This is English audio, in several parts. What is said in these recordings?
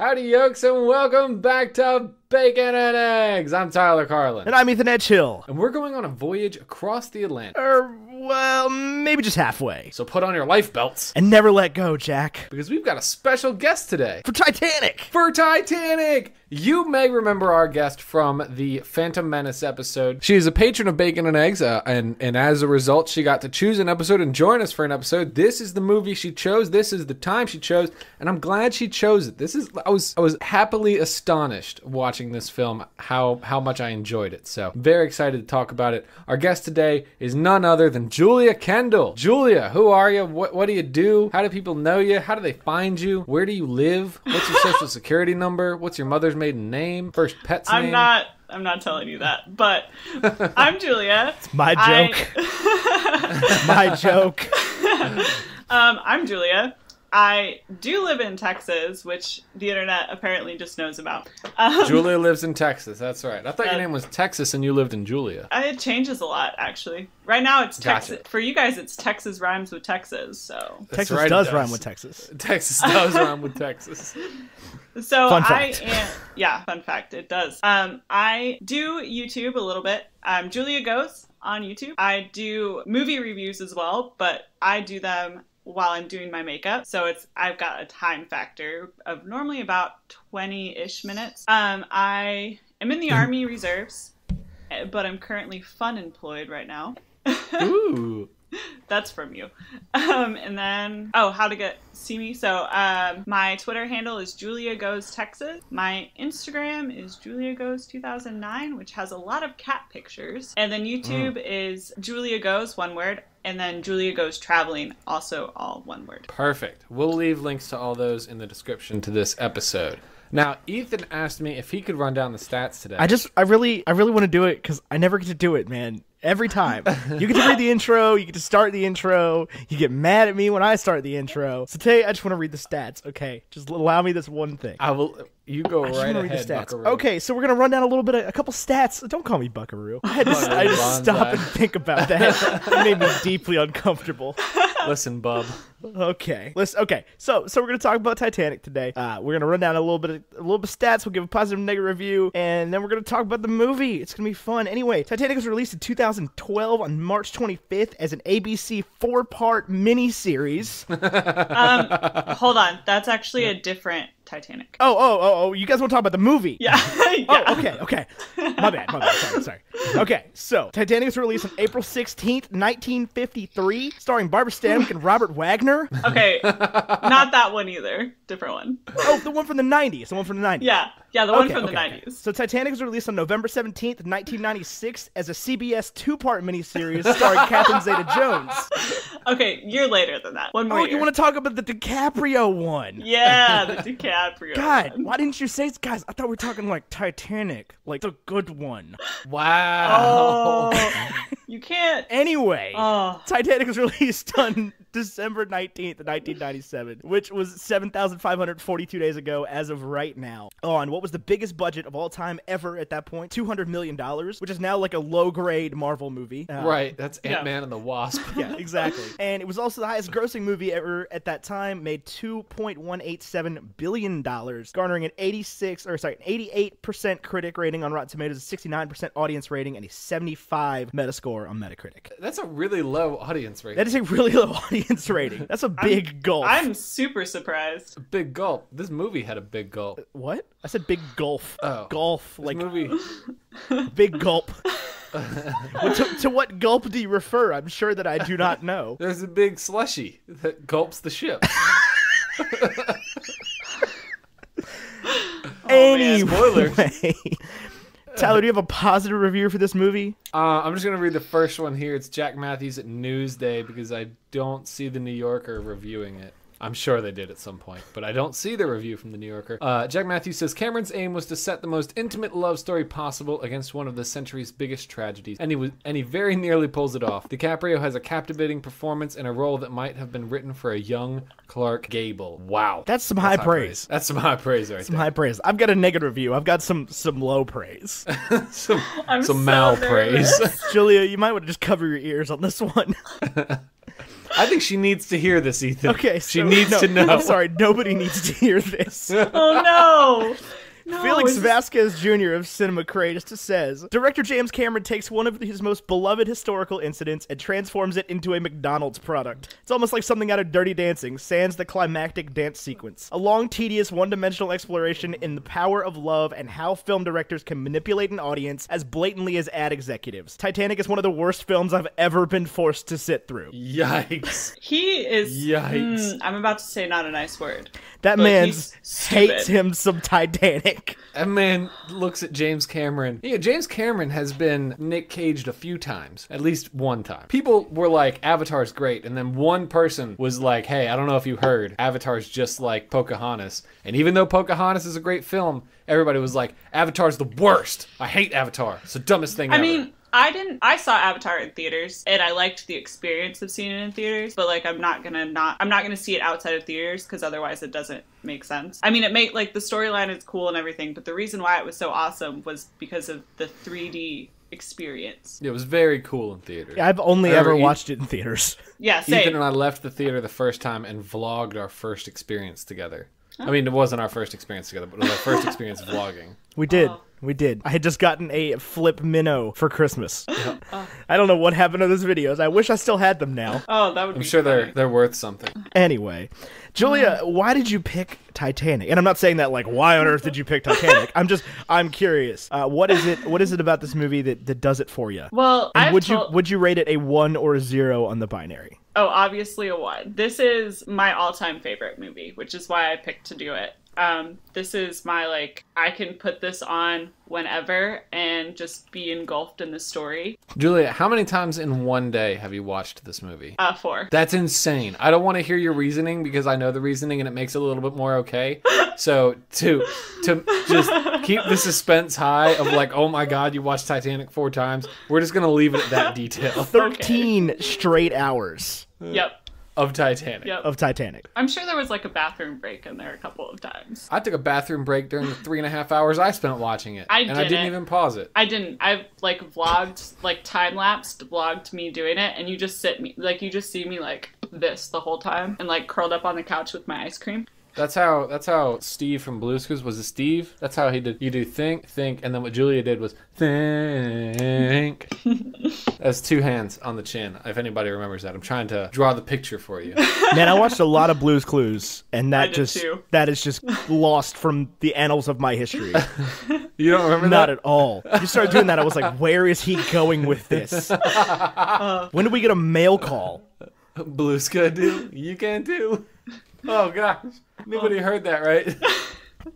Howdy, yokes, and welcome back to Bacon and Eggs. I'm Tyler Carlin. And I'm Ethan Edgehill. And we're going on a voyage across the Atlantic. Well, maybe just halfway. So put on your life belts. And never let go, Jack. Because we've got a special guest today. For Titanic! For Titanic! You may remember our guest from the Phantom Menace episode. She is a patron of Bacon and Eggs, and as a result, she got to choose an episode and join us for an episode. This is the movie she chose. This is the time she chose, and I'm glad she chose it. I was happily astonished watching this film, how much I enjoyed it. So, very excited to talk about it. Our guest today is none other than Julia Kendall. Julia, who are you? What do you do? How do people know you? How do they find you? Where do you live? What's your social security number? What's your mother's maiden name? First pet's name? I'm not telling you that, but I'm Julia. It's my joke. My joke. I'm Julia. I do live in Texas, which the internet apparently just knows about. Julia lives in Texas, that's right. I thought your name was Texas and you lived in Julia. It changes a lot, actually. Right now it's Texas. Gotcha. For you guys, it's Texas rhymes with Texas, so. Texas does rhyme with Texas. Texas does rhyme with Texas. So fun fact. Fun fact, it does. I do YouTube a little bit. Julia Goes on YouTube. I do movie reviews as well, but I do them while I'm doing my makeup. So I've got a time factor of normally about 20-ish minutes. I am in the Army Reserves, but I'm currently fun employed right now. Ooh. That's from you. And then, how to see me. So my Twitter handle is Julia Goes Texas. My Instagram is Julia Goes 2009, which has a lot of cat pictures. And then YouTube is Julia Goes, one word. And then Julia Goes Traveling, also all one word. Perfect. We'll leave links to all those in the description to this episode. Now, Ethan asked me if he could run down the stats today. I really want to do it because I never get to do it, man. Every time. You get to read the intro, you get to start the intro, you get mad at me when I start the intro. So today, I just want to read the stats, okay? Just allow me this one thing. You go right ahead, read the stats. Buckaroo. Okay, so we're going to run down a couple stats. Don't call me Buckaroo. I just stop and think about that. It made me deeply uncomfortable. Listen, bub. Okay. So we're gonna talk about Titanic today. We're gonna run down a little bit of stats. We'll give a positive and negative review, and then we're gonna talk about the movie. It's gonna be fun. Anyway, Titanic was released in 2012 on March 25th as an ABC 4-part miniseries. Hold on, that's actually a different Titanic. Oh! You guys want to talk about the movie? Yeah. Yeah. Oh, okay. My bad. Sorry. Okay, so Titanic was released on April 16th, 1953, starring Barbara Stanwyck and Robert Wagner. Okay, not that one either. Different one. Oh, the one from the 90s. Yeah, the one from the 90s. So Titanic was released on November 17th, 1996 as a CBS 2-part miniseries starring Catherine Zeta-Jones. Okay, year later than that. One more year. You want to talk about the DiCaprio one? Yeah, the DiCaprio God, one. why didn't you say, guys, I thought we were talking like Titanic, like the good one. Wow. Oh, you can't. Anyway, Titanic was released on December 19th, 1997, which was 7,542 days ago as of right now, on what was the biggest budget of all time ever at that point, $200 million, which is now like a low-grade Marvel movie. Right, that's Ant-Man and the Wasp. Yeah, exactly. And it was also the highest grossing movie ever at that time, made $2.187 billion, garnering an 88% critic rating on Rotten Tomatoes, a 69% audience rating, and a 75 Metascore on Metacritic. That's a really low audience rating. That is a really low audience rating. That's a big gulp. I'm super surprised. Big gulp. This movie had a big gulp. What? I said big gulf. Oh. Golf. This like movie. Big gulp. Well, to what gulp do you refer? I'm sure that I do not know. There's a big slushy that gulps the ship. Anyway. Spoilers. Tyler, do you have a positive review for this movie? I'm just going to read the first one here. It's Jack Matthews at Newsday because I don't see the New Yorker reviewing it. I'm sure they did at some point, but I don't see the review from the New Yorker. Jack Matthews says, Cameron's aim was to set the most intimate love story possible against one of the century's biggest tragedies, and he very nearly pulls it off. DiCaprio has a captivating performance in a role that might have been written for a young Clark Gable. Wow. That's some high praise. That's some high praise right Some there. high praise. I've got a negative review. I've got some low praise. some so mal praise. Julia, you might want to just cover your ears on this one. I think she needs to hear this, Ethan. Okay, she needs to know. I'm sorry, nobody needs to hear this. Oh no. No, Felix Vasquez Jr. of Cinema Critic says, Director James Cameron takes one of his most beloved historical incidents and transforms it into a McDonald's product. It's almost like something out of Dirty Dancing, sans the climactic dance sequence. A long, tedious, one-dimensional exploration in the power of love and how film directors can manipulate an audience as blatantly as ad executives. Titanic is one of the worst films I've ever been forced to sit through. Yikes. He is... Yikes. I'm about to say not a nice word. That But man he's stupid. hates him some Titanic. That man looks at James Cameron. Yeah, James Cameron has been Nick Caged a few times, at least one time. People were like, Avatar's great, and then one person was like, hey, I don't know if you heard, Avatar's just like Pocahontas. And even though Pocahontas is a great film, everybody was like, Avatar's the worst. I hate Avatar. It's the dumbest thing ever. I mean, I saw Avatar in theaters, and I liked the experience of seeing it in theaters, but like I'm not gonna see it outside of theaters, because otherwise it doesn't make sense. I mean, like the storyline is cool and everything, but the reason why it was so awesome was because of the 3D experience. It was very cool in theaters. I've only ever watched it in theaters. Yeah, same. Ethan and I left the theater the first time and vlogged our first experience together. I mean, it wasn't our first experience together, but it was our first experience vlogging. We did. We did. I had just gotten a flip minnow for Christmas. I don't know what happened to those videos. I wish I still had them now. Oh, that would be I'm sure funny. they're worth something. Anyway, Julia, why did you pick Titanic? And I'm not saying that like, why on earth did you pick Titanic? I'm curious. What is it about this movie that does it for you? Well, and would you rate it a 1 or a 0 on the binary? Oh, obviously a 1. This is my all-time favorite movie, which is why I picked to do it. This is my, like, I can put this on whenever and just be engulfed in the story. Julia, how many times in one day have you watched this movie? 4. That's insane. I don't want to hear your reasoning because I know the reasoning and it makes it a little bit more okay. So to just keep the suspense high of like, oh my God, you watched Titanic 4 times, we're just going to leave it at that detail. 13 straight hours. Yep. Of Titanic. Yep. Of Titanic. I'm sure there was like a bathroom break in there a couple of times. I took a bathroom break during the 3.5 hours I spent watching it. I didn't even pause it. I didn't. I've like vlogged, like time-lapsed vlogged me doing it, and you just see me like this the whole time and like curled up on the couch with my ice cream. That's how Steve from Blue's Clues, was it Steve? That's how he did. You do think, and then what Julia did was think. That's 2 hands on the chin, if anybody remembers that. I'm trying to draw the picture for you. Man, I watched a lot of Blue's Clues, and that is just lost from the annals of my history. You don't remember that? Not at all. You started doing that, I was like, where is he going with this? When do we get a mail call? Blue's can do. You can too. Oh gosh. Nobody heard that, right?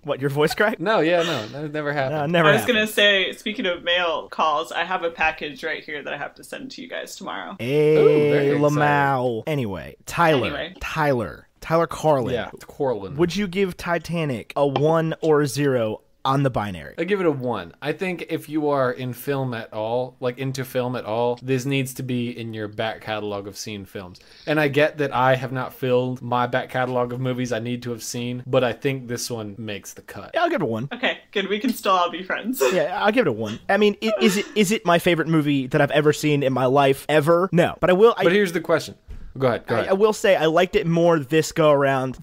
What, your voice crack? No, that never happened. Never I was happened. gonna say, speaking of mail calls, I have a package right here that I have to send to you guys tomorrow. Hey, Lamau. Anyway, Tyler Carlin. Yeah, it's Corlin. Would you give Titanic a 1 or a 0 on the binary? I give it a 1. I think if you are in film at all, like into film at all, this needs to be in your back catalog of seen films. And I get that I have not filled my back catalog of movies I need to have seen, but I think this one makes the cut. Yeah, I'll give it a 1. Okay, good. We can still all be friends. Yeah, I'll give it a 1. I mean, is it my favorite movie that I've ever seen in my life ever? No, but I will. But here's the question. Go ahead. I will say I liked it more this go around.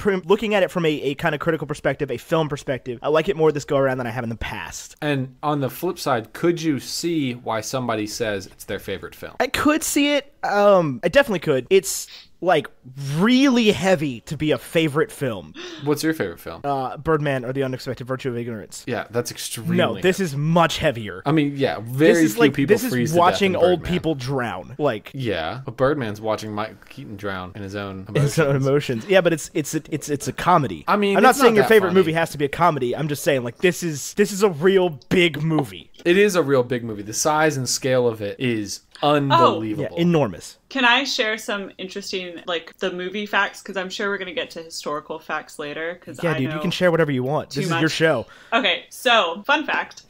Looking at it from a kind of critical perspective, a film perspective, I like it more this go around than I have in the past. And on the flip side, could you see why somebody says it's their favorite film? I could see it. I definitely could. It's like really heavy to be a favorite film. What's your favorite film? Birdman or The Unexpected Virtue of Ignorance. Yeah, that's extremely No, this is much heavier. I mean, yeah, very few people freeze to death. This is watching old Birdman. people drown. Like, yeah, but Birdman's watching Mike Keaton drown in his own emotions. His own emotions. Yeah, but it's a comedy. I mean, I'm not it's saying not your that favorite funny. movie has to be a comedy. I'm just saying like this is a real big movie. It is a real big movie. The size and scale of it is unbelievable. Yeah, enormous. Can I share some interesting, like, the movie facts? Because I'm sure we're going to get to historical facts later. Yeah, dude, you can share whatever you want. This is your show. Okay, so, fun fact.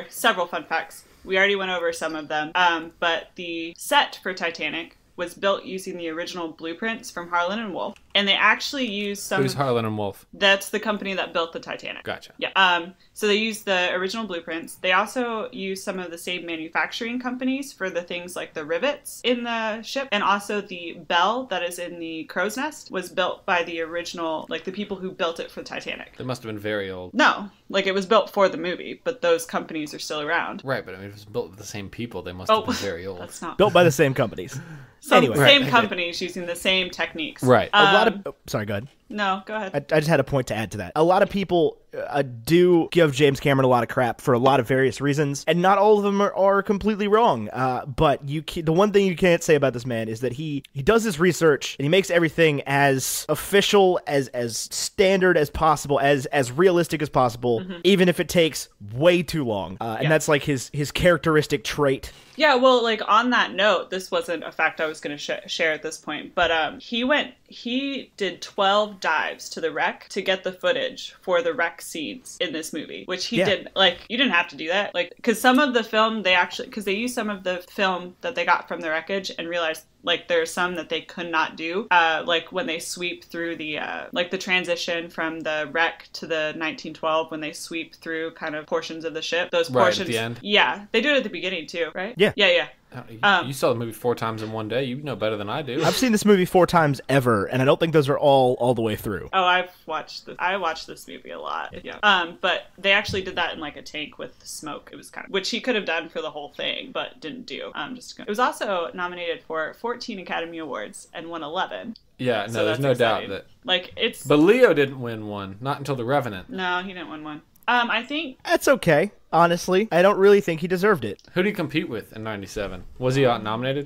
Several fun facts. We already went over some of them. But the set for Titanic was built using the original blueprints from Harlan and Wolff. And they actually use some... Who's Harlan and Wolff? That's the company that built the Titanic. Gotcha. Yeah. So they use the original blueprints. They also use some of the same manufacturing companies for the things like the rivets in the ship. And also the bell that is in the crow's nest was built by the original, like the people who built it for the Titanic. They must have been very old. No. Like it was built for the movie, but those companies are still around. Right, but I mean, if it was built with the same people, they must have been very old. That's not... Built by the same companies. Anyway. Same companies using the same techniques. Right. A lot of... sorry, go ahead. No, go ahead. I just had a point to add to that. A lot of people do give James Cameron a lot of crap for a lot of various reasons, and not all of them are completely wrong. But the one thing you can't say about this man is that he does his research and he makes everything as official, as standard as possible, as realistic as possible, even if it takes way too long. And that's like his characteristic trait. Yeah, well, like on that note, this wasn't a fact I was going to share at this point, but he did 12 dives to the wreck to get the footage for the wreck scenes in this movie, which he did. Like, you didn't have to do that. Like, because some of the film, because they used some of the film that they got from the wreckage and realized, like, there's some that they could not do. Like, when they sweep through the, like, the transition from the wreck to the 1912, when they sweep through kind of portions of the ship. Those portions. Right, at the end. Yeah. They do it at the beginning, too, right? Yeah. Yeah. You saw the movie 4 times in one day. You know better than I do. I've seen this movie 4 times ever, and I don't think those are all the way through. Oh, I watched this movie a lot. Yeah. But they actually did that in like a tank with smoke. It was kind of, which he could have done for the whole thing, but didn't do. It was also nominated for 14 Academy Awards and won 11. Yeah, no, So there's no exciting. doubt that. Like it's. But Leo didn't win one, not until The Revenant. No, he didn't win one. I think that's okay. Honestly, I don't really think he deserved it. Who did he compete with in '97? Was he nominated?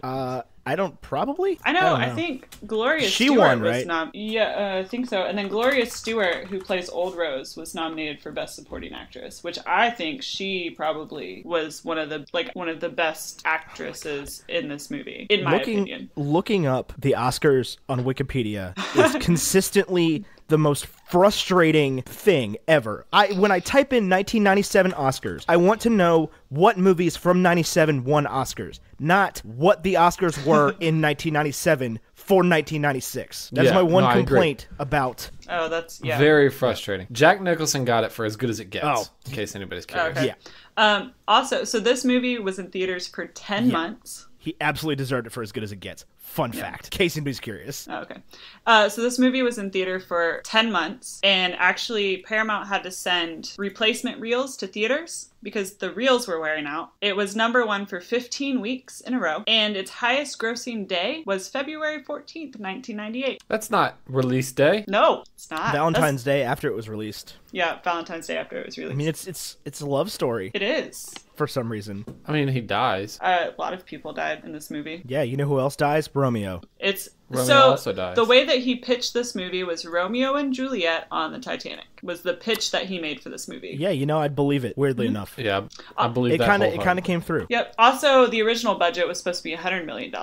I don't probably. I know. I think Gloria she Stewart won, was right? Yeah, I think so. And then Gloria Stewart, who plays Old Rose, was nominated for Best Supporting Actress, which I think she probably was one of the best actresses in this movie, in my opinion. Looking up the Oscars on Wikipedia is consistently the most frustrating thing ever. When I type in 1997 Oscars, I want to know what movies from 97 won Oscars, not what the Oscars were in 1997 for 1996. That's my one complaint about. Oh, that's very frustrating. Jack Nicholson got it for As Good as It Gets, in case anybody's curious. Okay. Yeah. Also, so this movie was in theaters for 10 months. He absolutely deserved it for As Good as It Gets. Fun fact, in case anybody's curious. Oh, okay. So this movie was in theater for 10 months, and actually Paramount had to send replacement reels to theaters because the reels were wearing out. It was #1 for 15 weeks in a row, and its highest grossing day was February 14th, 1998. That's not release day. No, it's not. Valentine's Day after it was released. Yeah, Valentine's Day after it was released. I mean, it's a love story. It is. For some reason. I mean, he dies. A lot of people died in this movie. Yeah, you know who else dies? Romeo. Romeo also dies. The way that he pitched this movie was Romeo and Juliet on the Titanic was the pitch that he made for this movie. Yeah, I'd believe it, weirdly enough. Yeah, I believe it kind of came through. Yep. Also, the original budget was supposed to be $100 million,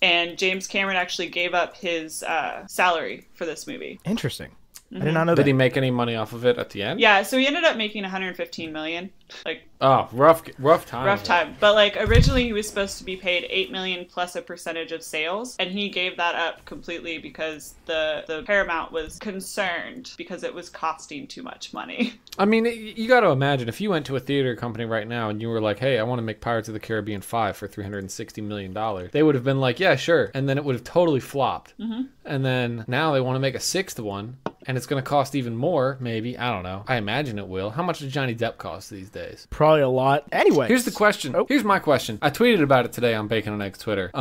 and James Cameron actually gave up his salary for this movie. Interesting. I did not know that. Did he make any money off of it at the end? Yeah, so he ended up making $115 million. Rough time. Rough time. But originally he was supposed to be paid $8 million plus a percentage of sales, and he gave that up completely because the Paramount was concerned because it was costing too much money. I mean, you got to imagine if you went to a theater company right now and you were like, "Hey, I want to make Pirates of the Caribbean 5 for $360 million," they would have been like, "Yeah, sure," and then it would have totally flopped. Mm-hmm. And then now they want to make a 6th one. And it's going to cost even more, maybe. I don't know. I imagine it will. How much does Johnny Depp cost these days? Probably a lot. Anyway. Here's the question. Here's my question. I tweeted about it today on Bacon and Eggs Twitter.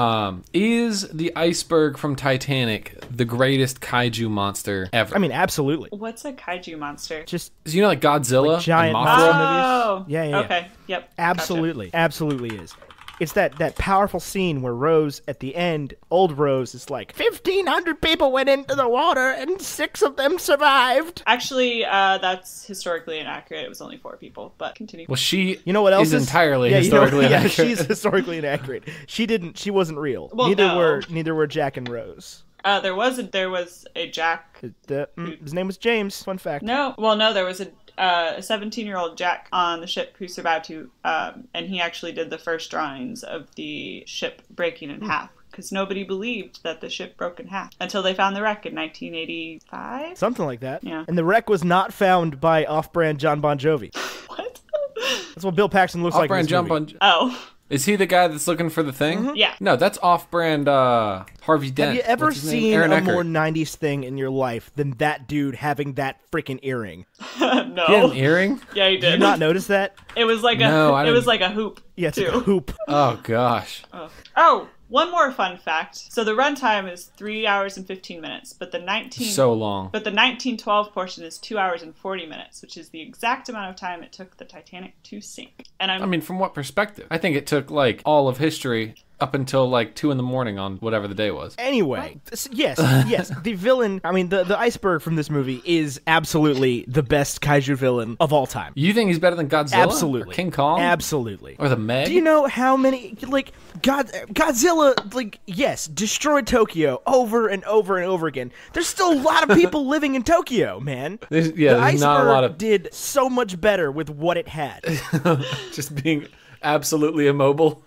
Is the iceberg from Titanic the greatest kaiju monster ever? I mean, absolutely. What's a kaiju monster? Just... like Godzilla? Like giant monster movies? Yeah. Okay. Yep. Absolutely. Gotcha. Absolutely is. It's that powerful scene where Rose, at the end, old Rose, is like, 1,500 people went into the water and 6 of them survived. Actually, that's historically inaccurate. It was only 4 people, but continue. Well, she you know what else is entirely historically inaccurate. Yeah, she's historically inaccurate. She wasn't real. Well, neither were Jack and Rose. There was a Jack. His name was James. Fun fact. No, there was a 17-year-old Jack on the ship who survived and he actually did the first drawings of the ship breaking in half because nobody believed that the ship broke in half until they found the wreck in 1985. Something like that. Yeah. And the wreck was not found by off-brand John Bon Jovi. What? That's what Bill Paxton looks like in Off-brand this John movie. Bon. Oh. Is he the guy that's looking for the thing? Yeah. No, that's off-brand Harvey Dent. Have you ever What's his name? seen Aaron a Eckhart. more 90s thing in your life than that dude having that freaking earring? No. He had an earring? Yeah, he Did did. you not notice that? It was like No, I it was didn't. like a hoop. Yeah, it's too. like a hoop. Oh, gosh. Oh, one more fun fact. So the runtime is 3 hours and 15 minutes, but the 1912 portion is 2 hours and 40 minutes, which is the exact amount of time it took the Titanic to sink. And I mean, from what perspective? I think it took, like, all of history up until, like, 2 in the morning on whatever the day was. Anyway, yes, the villain, I mean, the iceberg from this movie is absolutely the best kaiju villain of all time. You think he's better than Godzilla? Absolutely. Or King Kong? Absolutely. Or the Meg? Do you know how many, like, Godzilla, like, yes, destroyed Tokyo over and over and over again. There's still a lot of people living in Tokyo, man. There's The iceberg not a lot of... did so much better with what it had. just being absolutely immobile.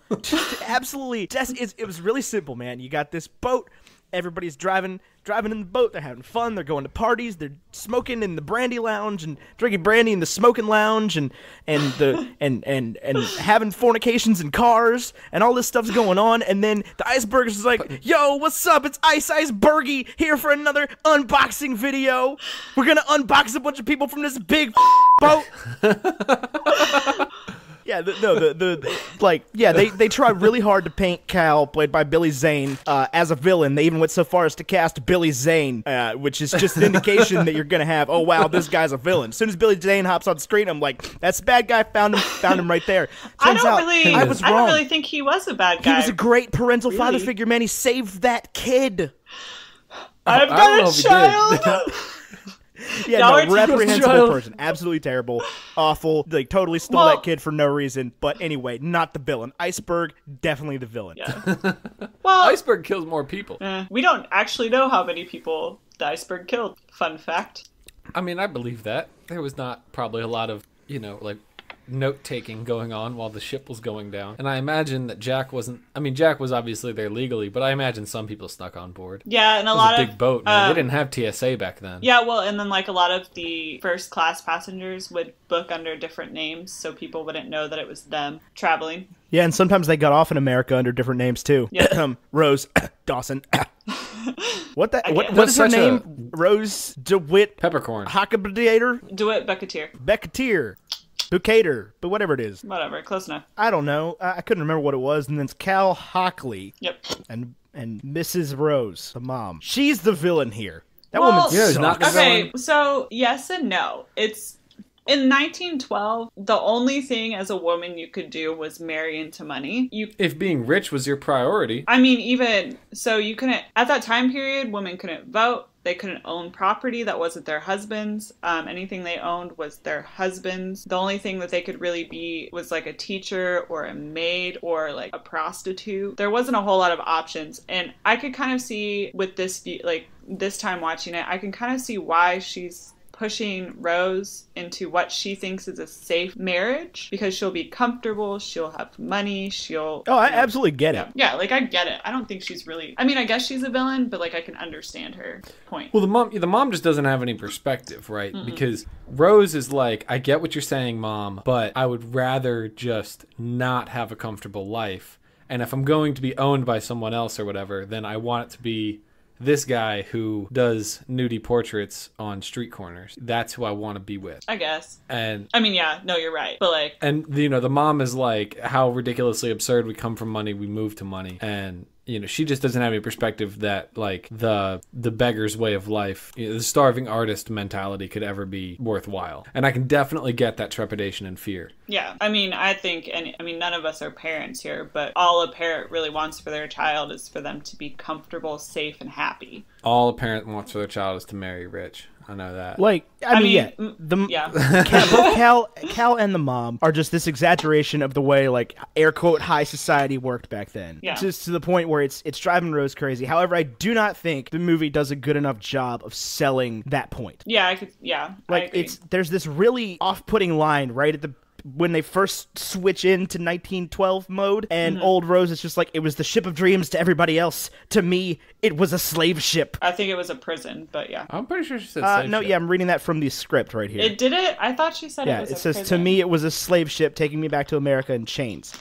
Absolutely. It was really simple, man. You got this boat. Everybody's driving in the boat. They're having fun. They're going to parties. They're smoking in the brandy lounge and drinking brandy in the smoking lounge and having fornications in cars and all this stuff's going on. And then the iceberg is like, "Yo, what's up? It's Icebergy here for another unboxing video. We're gonna unbox a bunch of people from this big boat." Yeah, they tried really hard to paint Cal, played by Billy Zane, as a villain. They even went so far as to cast Billy Zane, which is just an indication that you're gonna have, oh wow, this guy's a villain. As soon as Billy Zane hops on screen, I'm like, that's a bad guy. Found him right there. I Turns out, don't was wrong. really think he was a bad guy. He was a great parental father Really? figure, man. He saved that kid. I've I don't know got if a he child. Yeah, Y'all are no, reprehensible child. person. Absolutely terrible. Awful. Like, totally stole Well- that kid for no reason. But anyway, not the villain. Iceberg, definitely the villain. Yeah. Well, Iceberg kills more people. we don't actually know how many people the iceberg killed. Fun fact. I mean, I believe that. There was not probably a lot of, like, note-taking going on while the ship was going down. And I imagine that Jack wasn't... I mean, Jack was obviously there legally, but I imagine some people snuck on board. Yeah, and It was a big boat, man. They didn't have TSA back then. Yeah, well, and then like a lot of the first class passengers would book under different names so people wouldn't know that it was them traveling. Yeah, and sometimes they got off in America under different names too. Yeah. Rose Dawson. What is her such name? Rose DeWitt Peppercorn. Hockabadiator? DeWitt Bucketeer. Becketeer. Bucator. But whatever it is. Whatever, close enough. I don't know. I couldn't remember what it was. And then it's Cal Hockley. Yep. And Mrs. Rose, the mom. She's the villain here. That Well, woman Yeah, sucks. it's not the Okay, villain. so yes and no. It's in 1912, the only thing as a woman you could do was marry into money. If being rich was your priority... I mean, even so, you couldn't at that time period. Women couldn't vote. They couldn't own property that wasn't their husband's. Anything they owned was their husband's. The only thing that they could really be was like a teacher or a maid or like a prostitute. There wasn't a whole lot of options. And I could kind of see with this, like this time watching it, I can kind of see why she's pushing Rose into what she thinks is a safe marriage, because she'll be comfortable, she'll have money, she'll... Oh, I absolutely get it. Yeah, like I get it. I don't think she's really... I mean, I guess she's a villain, but like I can understand her point. Well, the mom just doesn't have any perspective, right? Mm-hmm. Because Rose is like, I get what you're saying, Mom, but I would rather just not have a comfortable life. And if I'm going to be owned by someone else or whatever, then I want it to be this guy who does nudie portraits on street corners. That's who I want to be with. I guess. And I mean, yeah, no, you're right. But like... And, the mom is like, how ridiculously absurd. We come from money, we move to money. And... she just doesn't have any perspective that, like, the beggar's way of life, the starving artist mentality could ever be worthwhile. And I can definitely get that trepidation and fear. Yeah. I mean, I think, and I mean, none of us are parents here, but all a parent really wants for their child is for them to be comfortable, safe, and happy. All a parent wants for their child is to marry rich. I know that. Like, I mean, Cal and the mom are just this exaggeration of the way, like, air quote, high society worked back then. Yeah. Just to the point where it's driving Rose crazy. However, I do not think the movie does a good enough job of selling that point. Yeah, I agree. There's this really off-putting line right at the when they first switch into 1912 mode, and old Rose is just like, it was the ship of dreams to everybody else. To me, it was a slave ship. I think it was a prison, but yeah. I'm pretty sure she said slave no, ship. yeah, I'm reading that from the script right here. It did it? I thought she said it was a says, prison. to me, it was a slave ship taking me back to America in chains.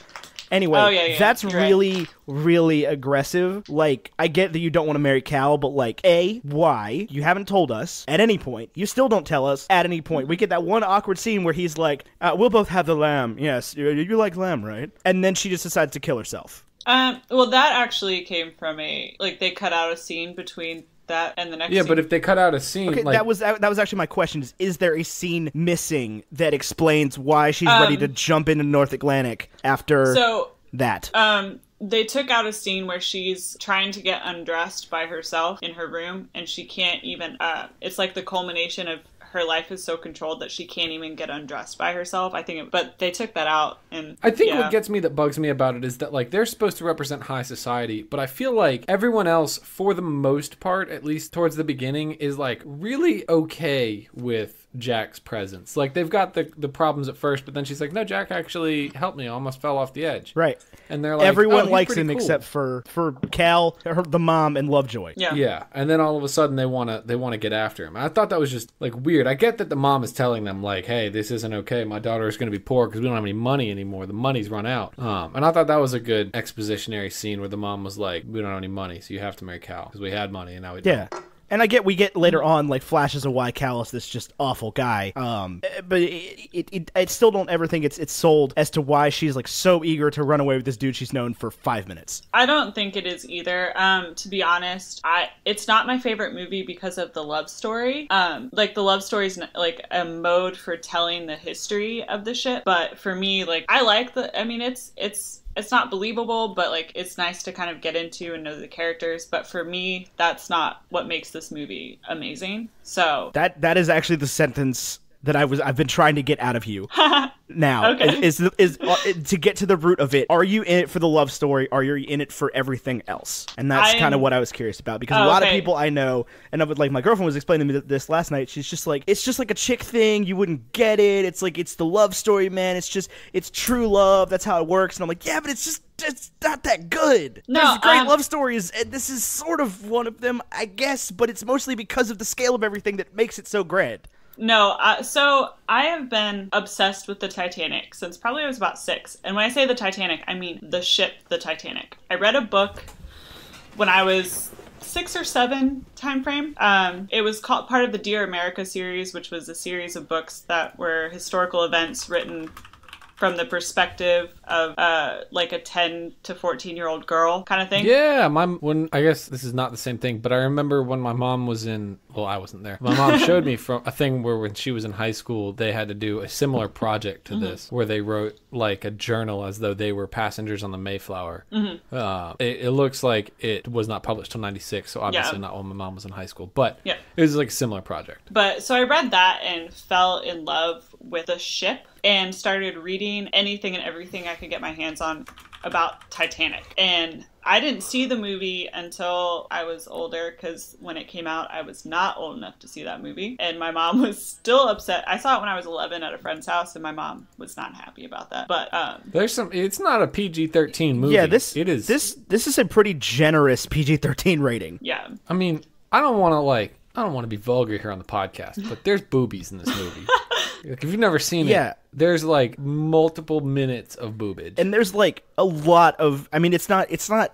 Anyway, that's you're really, right. really aggressive. Like, I get that you don't want to marry Cal, but like, A, why? You haven't told us at any point. You still don't tell us at any point. We get that one awkward scene where he's like, we'll both have the lamb. Yes, you like lamb, right? And then she just decides to kill herself. Well, that actually came from they cut out a scene between that and the next scene. But if they cut out a scene... Okay, that was actually my question, is there a scene missing that explains why she's ready to jump into North Atlantic after that? They took out a scene where she's trying to get undressed by herself in her room, and she can't even... it's like the culmination of her life is so controlled that she can't even get undressed by herself. But they took that out, and I think what gets me, that bugs me about it, is that like they're supposed to represent high society, but I feel like everyone else, for the most part, at least towards the beginning, is like really okay with Jack's presence. Like they've got the problems at first, but then she's like, no, Jack actually helped me. I almost fell off the edge. Right. And they're like, everyone he's likes pretty him cool. except for Cal, the mom, and Lovejoy. Yeah. And then all of a sudden they want to get after him. I thought that was just like weird. I get that the mom is telling them like, hey, this isn't okay. My daughter is going to be poor because we don't have any money anymore. The money's run out. And I thought that was a good expositionary scene where the mom was like, we don't have any money, so you have to marry Cal because we had money and now we don't. Yeah. And we get later on like flashes of why Cal is this just awful guy. But I still don't ever think it's sold as to why she's like so eager to run away with this dude she's known for 5 minutes. I don't think it is either. To be honest, it's not my favorite movie because of the love story. Like the love story is like a mode for telling the history of the ship. But for me, like I like it's not believable, but like it's nice to kind of get into and know the characters. But for me, that's not what makes this movie amazing. So that is actually the sentence that I've been trying to get out of you now. Okay. Is to get to the root of it. Are you in it for the love story? Or are you in it for everything else? And that's kind of what I was curious about, because a lot of people I know, and I would, like my girlfriend was explaining to me this last night. She's just like, it's just like a chick thing. You wouldn't get it. It's like, it's the love story, man. It's true love. That's how it works. And I'm like, yeah, but it's not that good. No, there's great love stories, and this is sort of one of them, I guess, but it's mostly because of the scale of everything that makes it so grand. No, so I have been obsessed with the Titanic since probably I was about 6. And when I say the Titanic, I mean the ship, the Titanic. I read a book when I was 6 or 7 time frame. It was called part of the Dear America series, which was a series of books that were historical events written from the perspective of like a 10 to 14-year-old girl kind of thing. Yeah, I guess this is not the same thing, but I remember when my mom was I wasn't there. My mom showed me from a thing where when she was in high school, they had to do a similar project to this, where they wrote like a journal as though they were passengers on the Mayflower. It looks like it was not published till 96, so obviously not when my mom was in high school, but it was like a similar project. But so I read that and fell in love with the ship and started reading anything and everything I could get my hands on about Titanic. And I didn't see the movie until I was older, because when it came out, I was not old enough to see that movie. And my mom was still upset. I saw it when I was 11 at a friend's house, and my mom was not happy about that. But it's not a PG-13 movie. Yeah, this is. This is a pretty generous PG-13 rating. Yeah. I mean, I don't want to be vulgar here on the podcast, but there's boobies in this movie. Like, if you've never seen it, there's like multiple minutes of boobage. And there's like a lot of, I mean, it's not,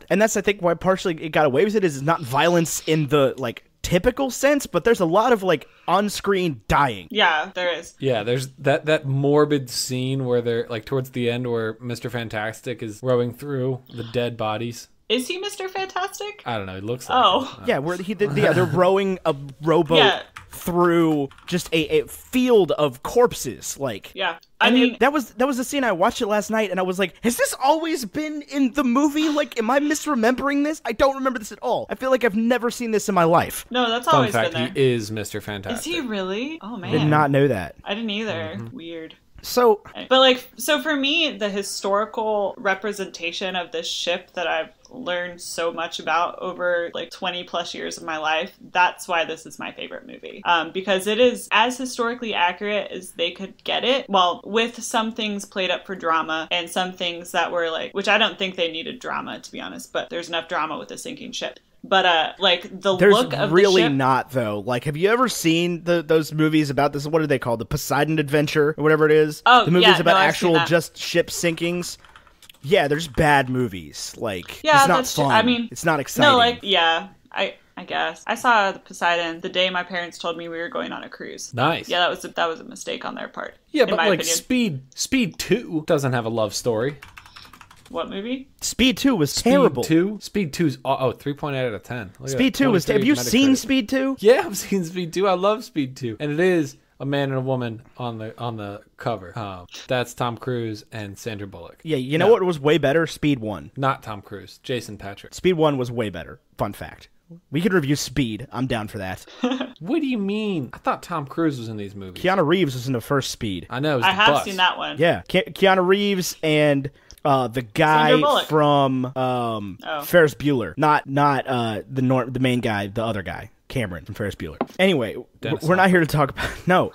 and that's I think why partially it got away with it, is not violence in the like typical sense, but there's a lot of like on-screen dying. Yeah, there is. Yeah, there's that morbid scene where they're like towards the end where Mr. Fantastic is rowing through the dead bodies. Is he Mr. Fantastic? I don't know. He looks like it. Yeah, where they're rowing a rowboat through just a field of corpses. Like, I mean, that was the scene. I watched it last night, and I was like, has this always been in the movie? Like, am I misremembering this? I don't remember this at all. I feel like I've never seen this in my life. No, that's Fun always fact, been there. he is Mr. Fantastic. Is he really? Oh man, I did not know that. I didn't either. Weird. So, But like, so for me, the historical representation of this ship that I've learned so much about over like 20 plus years of my life, that's why this is my favorite movie. Because it is as historically accurate as they could get it, well, with some things played up for drama and some things that were like, which I don't think they needed drama, to be honest, but there's enough drama with a sinking ship. But like the there's look of really the ship, not though. Like, have you ever seen those movies about this? What are they called? The Poseidon Adventure or whatever it is. Oh, the movies yeah, about no, I've actual seen that. just ship sinkings. Yeah, there's bad movies. Like, Yeah, it's not that's true. fun. I mean, it's not exciting. no, like, yeah, I guess I saw the Poseidon the day my parents told me we were going on a cruise. Nice. Yeah, that was a mistake on their part. Yeah, in but my like opinion. Speed 2 doesn't have a love story. What movie? Speed 2 was terrible. Speed 2's 3.8 out of 10. Look at Speed that, 2 was. 23 Have you seen Metacritic. Speed 2? Yeah, I've seen Speed 2. I love Speed 2. And it is a man and a woman on the cover. That's Tom Cruise and Sandra Bullock. Yeah, you know what was way better? Speed 1. Not Tom Cruise. Jason Patrick. Speed 1 was way better. Fun fact. We could review Speed. I'm down for that. What do you mean? I thought Tom Cruise was in these movies. Keanu Reeves was in the first Speed. I know. It was I the have bus. seen that one. Yeah, Keanu Reeves and the guy Sandra Bullock. from Ferris Bueller. Not the main guy, the other guy. Cameron from Ferris Bueller. Anyway, Dennis we're not here to talk about... No,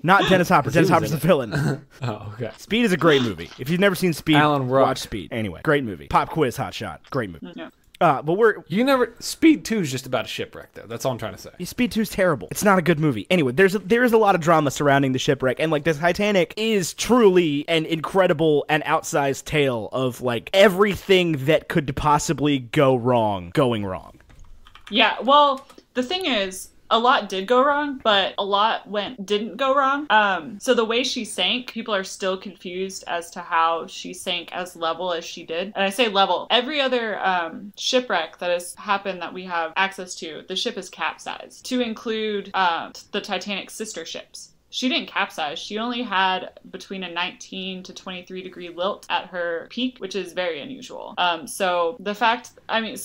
not Dennis Hopper. Dennis was Hopper's in the villain. Oh, okay. Speed is a great movie. If you've never seen Speed, Alan Ruck. watch Speed. Anyway, great movie. Pop quiz, hot shot. Great movie. Yeah. But Speed 2 is just about a shipwreck, though. That's all I'm trying to say. Speed 2 is terrible. It's not a good movie. Anyway, there is a lot of drama surrounding the shipwreck, and like the Titanic is truly an incredible and outsized tale of like everything that could possibly go wrong going wrong. Yeah, well, the thing is, a lot did go wrong, but a lot didn't go wrong. So the way she sank, people are still confused as to how she sank as level as she did. And I say level. Every other shipwreck that has happened that we have access to, the ship is capsized, to include the Titanic's sister ships. She didn't capsize. She only had between a 19 to 23 degree lilt at her peak, which is very unusual. So the fact, I mean,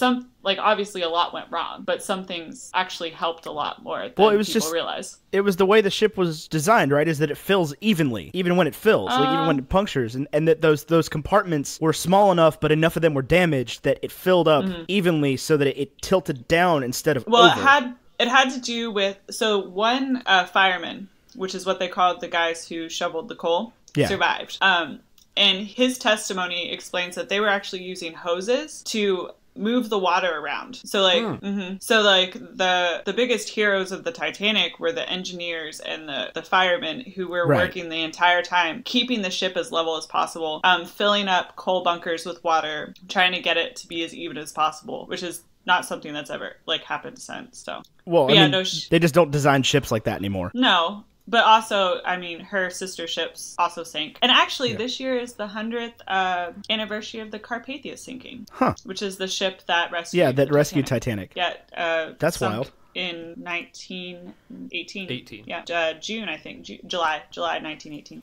obviously a lot went wrong, but some things actually helped a lot more than people realize. It was the way the ship was designed, right? Is that it fills evenly, even when it fills, like even when it punctures, and that those compartments were small enough, but enough of them were damaged that it filled up evenly so that it tilted down instead of over. It had to do with, so one fireman, which is what they called the guys who shoveled the coal, survived. And his testimony explains that they were actually using hoses to move the water around. So like, the biggest heroes of the Titanic were the engineers and the firemen who were working the entire time, keeping the ship as level as possible, filling up coal bunkers with water, trying to get it to be as even as possible, which is not something that's ever like happened since. So, well, but they just don't design ships like that anymore. No. But also, I mean, her sister ships also sank. And actually, this year is the 100th anniversary of the Carpathia sinking, which is the ship that rescued Titanic. Yeah. That's wild. In 1918. 18. Yeah, June, I think. July 1918.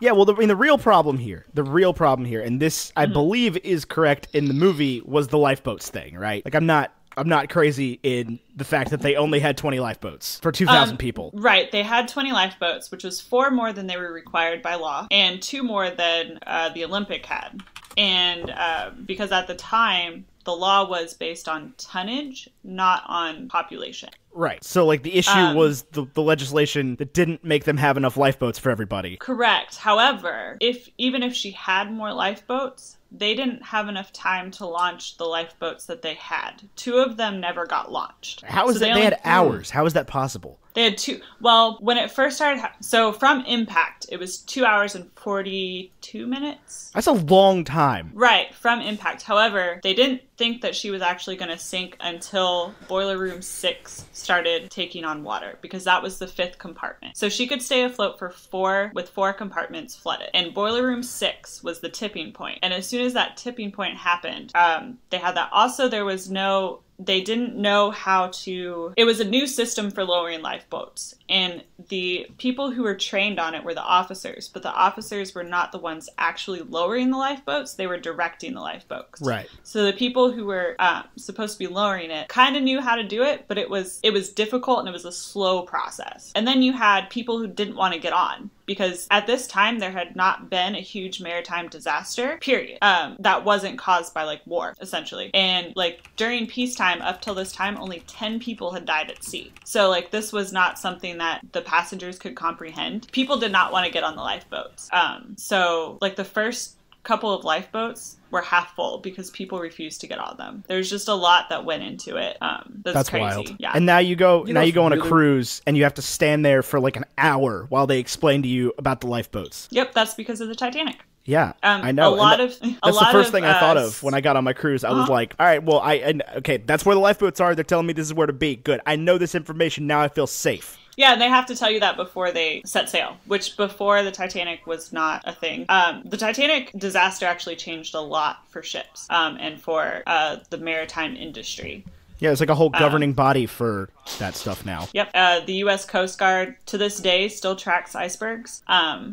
Yeah, well, the real problem here, and this, I believe, is correct in the movie, was the lifeboats thing, right? Like, I'm not crazy in the fact that they only had 20 lifeboats for 2,000 people. Right. They had 20 lifeboats, which was 4 more than they were required by law, and 2 more than the Olympic had. And because at the time, the law was based on tonnage, not on population. Right. So, like, the issue was the legislation that didn't make them have enough lifeboats for everybody. Correct. However, even if she had more lifeboats, they didn't have enough time to launch the lifeboats that they had. 2 of them never got launched. How is that? They had hours. How is that possible? They had 2. Well, when it first started, so from impact, it was 2 hours and 42 minutes. That's a long time. Right, from impact. However, they didn't think that she was actually going to sink until Boiler Room 6 started taking on water, because that was the 5th compartment. So she could stay afloat for 4 compartments flooded. And Boiler Room 6 was the tipping point. And as soon as that tipping point happened, they had that. Also, they didn't know how to... It was a new system for lowering lifeboats. And the people who were trained on it were the officers. But the officers were not the ones actually lowering the lifeboats. They were directing the lifeboats. Right. So the people who were supposed to be lowering it kind of knew how to do it, but it was difficult and it was a slow process. And then you had people who didn't want to get on because at this time there had not been a huge maritime disaster, period, that wasn't caused by like war, essentially. And like during peacetime, up till this time, only 10 people had died at sea. So like this was not something that the passengers could comprehend. People did not want to get on the lifeboats. So like the first couple of lifeboats were half full because people refused to get on them. There's just a lot that went into it. That's crazy. Wild. Yeah. And now you go on a cruise and you have to stand there for like an hour while they explain to you about the lifeboats. Yep, that's because of the Titanic. Yeah, I know. That's the first thing I thought of when I got on my cruise. I was like, all right, well, okay, that's where the lifeboats are. They're telling me this is where to be. Good. I know this information. Now I feel safe. Yeah, and they have to tell you that before they set sail, which before the Titanic was not a thing. The Titanic disaster actually changed a lot for ships and for the maritime industry. Yeah, it's like a whole governing body for that stuff now. Yep. The U.S. Coast Guard, to this day, still tracks icebergs.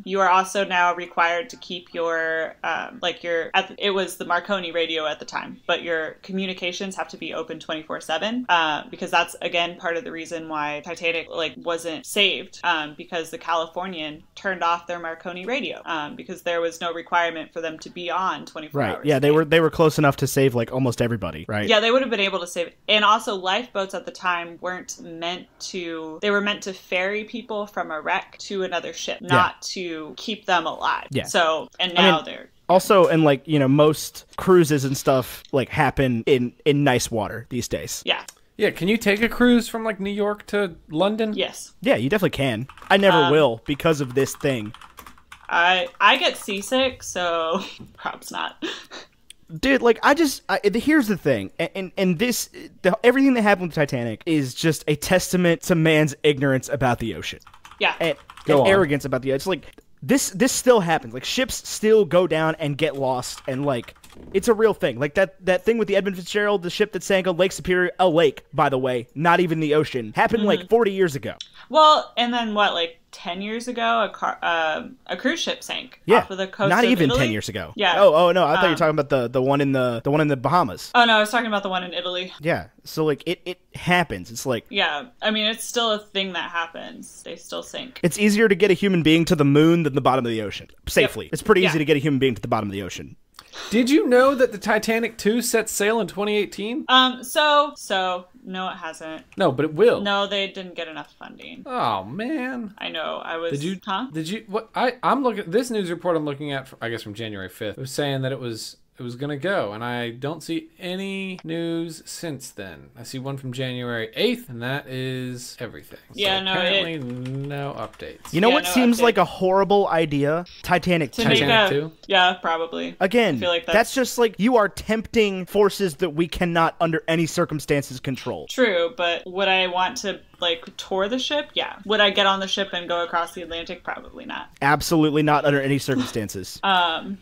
You are also now required to keep your, it was the Marconi radio at the time, but your communications have to be open 24/7, because that's, again, part of the reason why Titanic, wasn't saved, because the Californian turned off their Marconi radio, because there was no requirement for them to be on 24 hours. Right, yeah, they were close enough to save, almost everybody, right? Yeah, they would have been able to save. And also, lifeboats at the time weren't meant to... They were meant to ferry people from a wreck to another ship, not to keep them alive. Yeah. So, and now they're... Also, and most cruises and stuff happen in nice water these days. Yeah. Yeah, can you take a cruise from New York to London? Yes. Yeah, you definitely can. I never will because of this thing. I get seasick, so perhaps not. Dude, here's the thing, and everything that happened with Titanic is just a testament to man's ignorance about the ocean. Yeah. And arrogance about the ocean. It's this still happens. Ships still go down and get lost, and it's a real thing. That thing with the Edmund Fitzgerald, the ship that sank on Lake Superior, a lake, by the way, not even the ocean, happened 40 years ago. Well, and then 10 years ago, a cruise ship sank off of the coast not of even Italy. 10 years ago. Yeah. Oh no, I thought you were talking about the one in the Bahamas. Oh no, I was talking about the one in Italy. Yeah. So it happens. It's yeah. I mean, it's still a thing that happens. They still sink. It's easier to get a human being to the moon than the bottom of the ocean safely. Yep. It's pretty easy to get a human being to the bottom of the ocean. Did you know that the Titanic 2 set sail in 2018? So no, it hasn't. No, but it will. No, they didn't get enough funding. Oh man. I know. I was. Did you? Huh? Did you? What? I'm looking. This news report I'm looking at, I guess from January 5th, it was saying that it was gonna go, and I don't see any news since then. I see one from January 8th, and that is everything. Yeah, so no. Apparently, no updates. You know what seems like a horrible idea? Titanic 2. Titanic 2? Yeah, probably. Again, I feel like that's just you are tempting forces that we cannot, under any circumstances, control. True, but would I want to tour the ship? Yeah. Would I get on the ship and go across the Atlantic? Probably not. Absolutely not under any circumstances.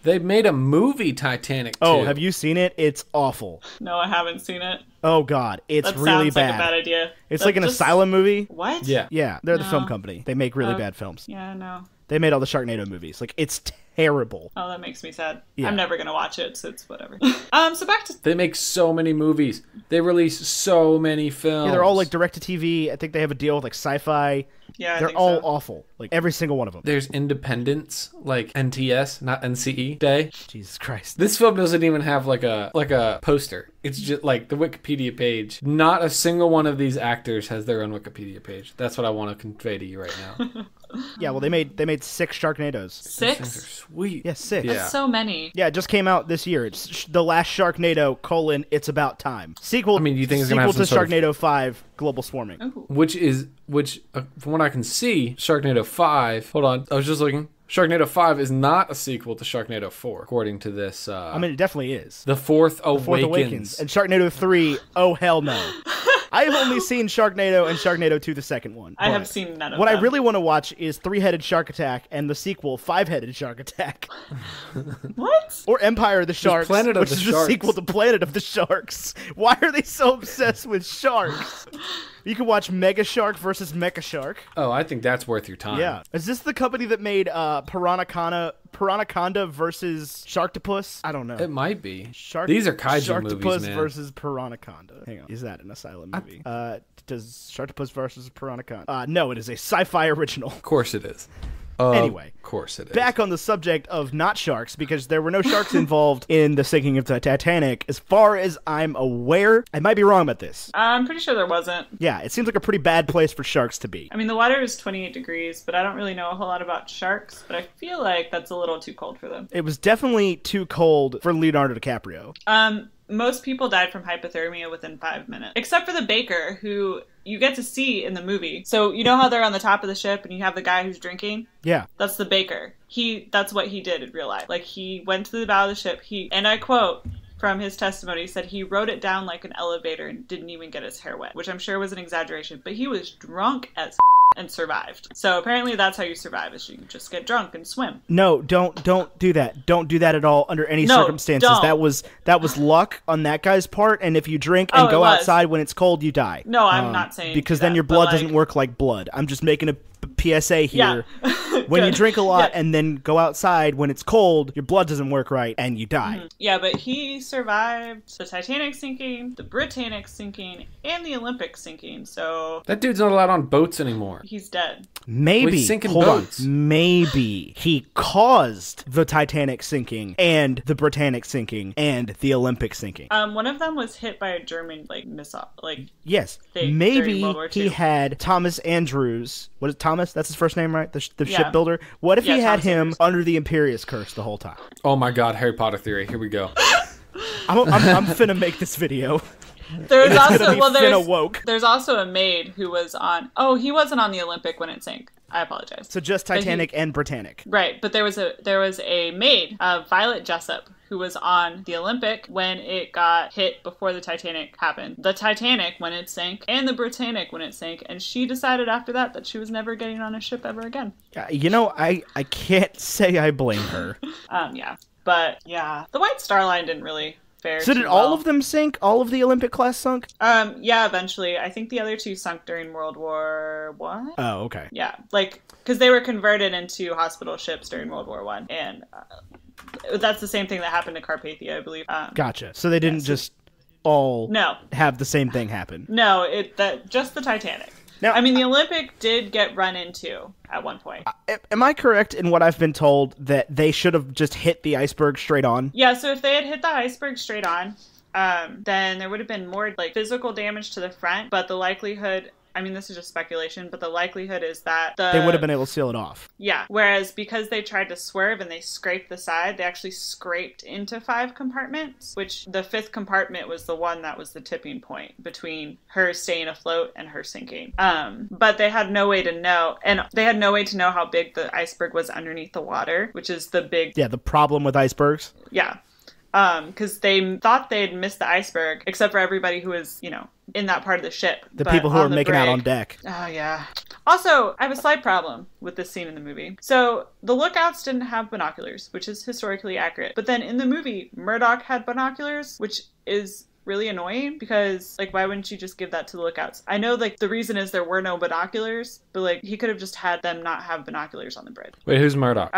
They made a movie, Titanic 2. Oh, have you seen it? It's awful. No, I haven't seen it. Oh god, it's that really sounds bad. Like a bad idea. It's an asylum movie. What? Yeah. Yeah, they're the film company. They make really bad films. Yeah, no. They made all the Sharknado movies. It's terrible. Oh, that makes me sad. Yeah. I'm never gonna watch it, so it's whatever. So back to... They make so many movies. They release so many films. Yeah, they're all direct-to-TV. I think they have a deal with Sci-Fi. Yeah, they're all awful. Every single one of them. There's Independence, NTS, not NCE Day. Jesus Christ. This film doesn't even have a poster. It's just the Wikipedia page. Not a single one of these actors has their own Wikipedia page. That's what I want to convey to you right now. Yeah, well, they made 6 Sharknados. 6? Those things are sweet. Yeah, 6. That's so many. Yeah, it just came out this year. It's The Last Sharknado, It's About Time. Sequel. I mean, you think it's gonna have to some sort Sharknado 5, Global Warming. Ooh. Which from what I can see, Sharknado 5. Hold on, I was just looking. Sharknado 5 is not a sequel to Sharknado 4, according to this. I mean, it definitely is. The Fourth Fourth Awakens. And Sharknado 3, oh hell no. I have only seen Sharknado and Sharknado 2, the second one. I have seen none of them. What I really want to watch is Three-Headed Shark Attack and the sequel, Five-Headed Shark Attack. What? Or Empire of the Sharks, Planet of which the is Sharks. the sequel to Planet of the Sharks. Why are they so obsessed with sharks? You can watch Mega Shark versus Mecha Shark. Oh, I think that's worth your time. Yeah. Is this the company that made Piranhaconda versus Sharktopus? I don't know. It might be. These are kaiju movies, Sharktopus man. versus Piranhaconda. Hang on. Is that an asylum movie? Does Sharktopus versus Piranhaconda? No, it is a sci-fi original. Of course it is. Anyway, of course it is. back on the subject of not sharks, because there were no sharks involved in the sinking of the Titanic. As far as I'm aware, I might be wrong about this. I'm pretty sure there wasn't. Yeah, it seems like a pretty bad place for sharks to be. I mean, the water is 28 degrees, but I don't really know a whole lot about sharks, but I feel like that's a little too cold for them. It was definitely too cold for Leonardo DiCaprio. Most people died from hypothermia within 5 minutes, except for the baker, who you get to see in the movie. So you know how they're on the top of the ship and you have the guy who's drinking? Yeah. That's the baker. That's what he did in real life. Like, he went to the bow of the ship, and I quote from his testimony, he said he wrote it down like an elevator and didn't even get his hair wet, which I'm sure was an exaggeration, but he was drunk as and survived. So apparently that's how you survive, is you just get drunk and swim. No, don't do that. Don't do that at all under any circumstances. Don't. That was luck on that guy's part, and if you drink and go outside when it's cold, you die. No, I'm not saying because then your blood doesn't work like blood. I'm just making a PSA here. Yeah. When you drink a lot and then go outside when it's cold, your blood doesn't work right and you die. Mm-hmm. Yeah, but he survived the Titanic sinking, the Britannic sinking, and the Olympic sinking, so... That dude's not allowed on boats anymore. He's dead. Maybe. Sinking Hold boats. on. Maybe he caused the Titanic sinking and the Britannic sinking and the Olympic sinking. One of them was hit by a German, missile, Yes. during Maybe World War II. he had Thomas Andrews. What is Thomas? That's his first name, right? The shipbuilder. What if he had Thomas him Andrews. under the Imperious Curse the whole time? Oh my god, Harry Potter theory. Here we go. I'm finna make this video. There's It's also gonna be finna woke. there's also a maid who was on. Oh, he wasn't on the Olympic when it sank. I apologize. So just Titanic and Britannic. Right, but there was a maid, Violet Jessup, who was on the Olympic when it got hit before the Titanic happened. The Titanic when it sank, and the Britannic when it sank, and she decided after that she was never getting on a ship ever again. I can't say I blame her. Yeah. But yeah, the White Star Line didn't really fare So too did all well. of them sink? All of the Olympic class sunk? Yeah, eventually. I think the other two sunk during World War One. Oh, okay. Yeah, because they were converted into hospital ships during World War One, and that's the same thing that happened to Carpathia, I believe. Gotcha. So they didn't just all No. have the same thing happen. No, just the Titanic. Now, I mean, the Olympic did get run into at one point. Am I correct in what I've been told that they should have just hit the iceberg straight on? Yeah, so if they had hit the iceberg straight on, then there would have been more physical damage to the front, but the likelihood... I mean, this is just speculation, but the likelihood is that They would have been able to seal it off. Yeah, whereas because they tried to swerve and they scraped the side, they actually scraped into 5 compartments, which the 5th compartment was the one that was the tipping point between her staying afloat and her sinking. But they had no way to know, and they had no way to know how big the iceberg was underneath the water, which is the big... Yeah, the problem with icebergs. Yeah. Because they thought they'd missed the iceberg, except for everybody who was, in that part of the ship. The But people who on are the making out brig- on deck. Oh, yeah. Also, I have a slight problem with this scene in the movie. So, the lookouts didn't have binoculars, which is historically accurate. But then in the movie, Murdoch had binoculars, which is really annoying because, why wouldn't you just give that to the lookouts? I know, the reason is there were no binoculars, but, he could have just had them not have binoculars on the bridge. Wait, who's Murdoch?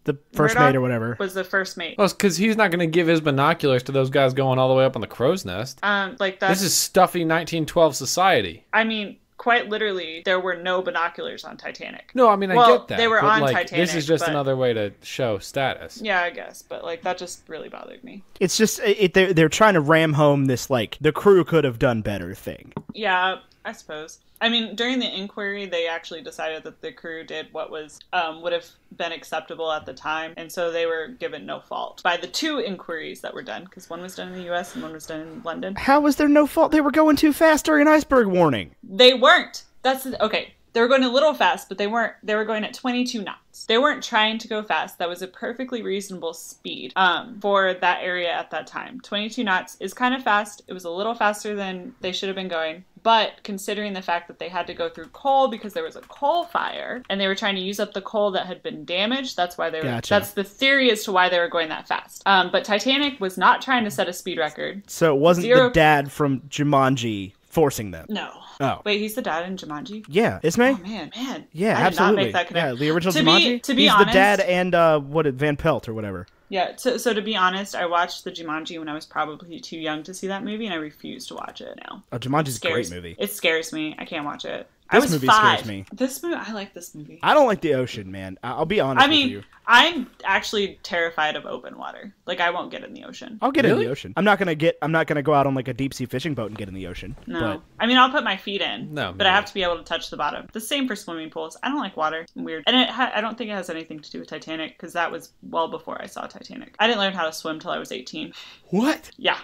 The first Murdoch mate or whatever. Was the first mate. Well, it's because he's not going to give his binoculars to those guys going all the way up on the crow's nest. This is stuffy 1912 society. I mean, quite literally, there were no binoculars on Titanic. No, I mean, I Well, get that. they were but, on Titanic, This is just but- another way to show status. Yeah, I guess, but that just really bothered me. It's just, they're trying to ram home this, the crew could have done better thing. Yeah, I suppose. I mean, during the inquiry, they actually decided that the crew did what was would have been acceptable at the time, and so they were given no fault by the 2 inquiries that were done, because one was done in the U.S. and one was done in London. How was there no fault? They were going too fast during an iceberg warning. They weren't. Okay. They were going a little fast, but they weren't. They were going at 22 knots. They weren't trying to go fast. That was a perfectly reasonable speed for that area at that time. 22 knots is kind of fast. It was a little faster than they should have been going. But considering the fact that they had to go through coal because there was a coal fire and they were trying to use up the coal that had been damaged, that's why they were. Gotcha. That's the theory as to why they were going that fast. But Titanic was not trying to set a speed record. So it wasn't Zero- the dad from Jumanji forcing them. No. Oh. Wait, he's the dad in Jumanji? Yeah, Ismay? Oh, man. Yeah, I did absolutely. not make that connection. Yeah, the original To be- Jumanji. to be He's honest- the dad and Van Pelt or whatever. Yeah, so to be honest, I watched the Jumanji when I was probably too young to see that movie, and I refuse to watch it now. Oh, Jumanji's a great movie. It scares me. I can't watch it. I This was movie 5. scares me. This movie, I like this movie. I don't like the ocean, man. I'll be honest with you. I'm actually terrified of open water. Like, I won't get in the ocean. I'll get in Really? the ocean. I'm not gonna go out on like a deep sea fishing boat and get in the ocean. No. But I mean, I'll put my feet in. No, But I have to be able to touch the bottom. The same for swimming pools. I don't like water. Weird. And I don't think it has anything to do with Titanic, because that was well before I saw Titanic. I didn't learn how to swim till I was 18. what? Yeah.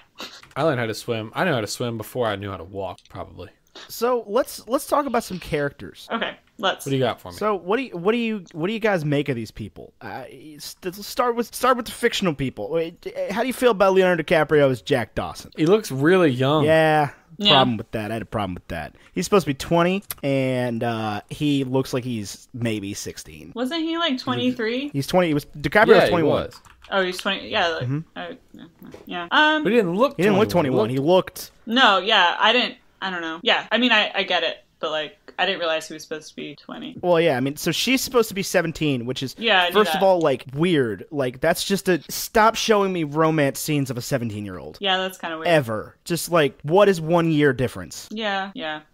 I learned how to swim. I knew how to swim before I knew how to walk, probably. So let's talk about some characters. Okay. Let's. What do you got for me? So what do you guys make of these people? Let's start with the fictional people. How do you feel about Leonardo DiCaprio as Jack Dawson? He looks really young. Yeah. Yeah. Problem with that. I had a problem with that. He's supposed to be 20, and he looks like he's maybe 16. Wasn't he like 23? He's 20. DiCaprio was Yeah, 21. he was. Oh, he's 20. Yeah. Like, yeah. But he didn't look 21. He didn't look 21. He looked. No, yeah. I don't know. Yeah. I mean, I get it. But, like, I didn't realize he was supposed to be 20. Well, yeah, I mean, so she's supposed to be 17, which is, Yeah, I knew first of that. all, like, weird. Like, that's just stop showing me romance scenes of a 17-year-old. Yeah, that's kind of weird. Ever. Just, like, what is 1 year difference? Yeah,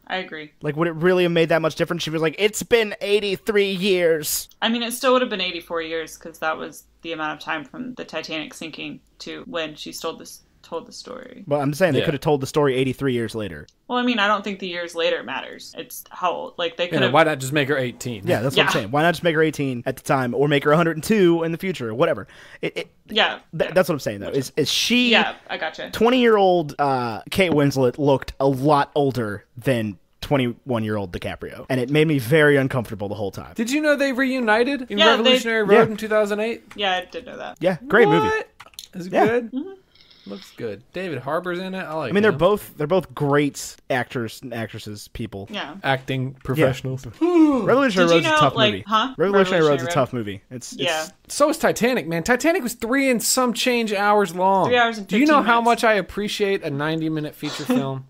I agree. Like, would it really have made that much difference? She was like, it's been 83 years. I mean, it still would have been 84 years, because that was the amount of time from the Titanic sinking to when she told the story. Well, I'm saying they Yeah. could have told the story 83 years later. Well, I mean, I don't think the years later matters. It's how old. Like, they You could know, have... why not just make her 18? Yeah, that's what I'm Yeah. saying. Why not just make her 18 at the time, or make her 102 in the future, or whatever? Yeah. That's what I'm saying, though. Is she... Yeah, I gotcha. 20-year-old Kate Winslet looked a lot older than 21-year-old DiCaprio, and it made me very uncomfortable the whole time. Did you know they reunited in Yeah, Revolutionary they- Road yeah. in 2008? Yeah, I did know that. Yeah, great movie. What? Is it Yeah. good? Looks good. David Harbour's in it. I like I mean, they're him. both great actors and actresses, people. Yeah. acting professionals. Revolutionary Did you Road's a know, tough like, movie. huh? Revolutionary Road's a Road? tough movie. It's Yeah. So is Titanic, man. Titanic was 3 and some change hours long. 3 hours and Do you know 15 how minutes. much I appreciate a 90-minute feature film?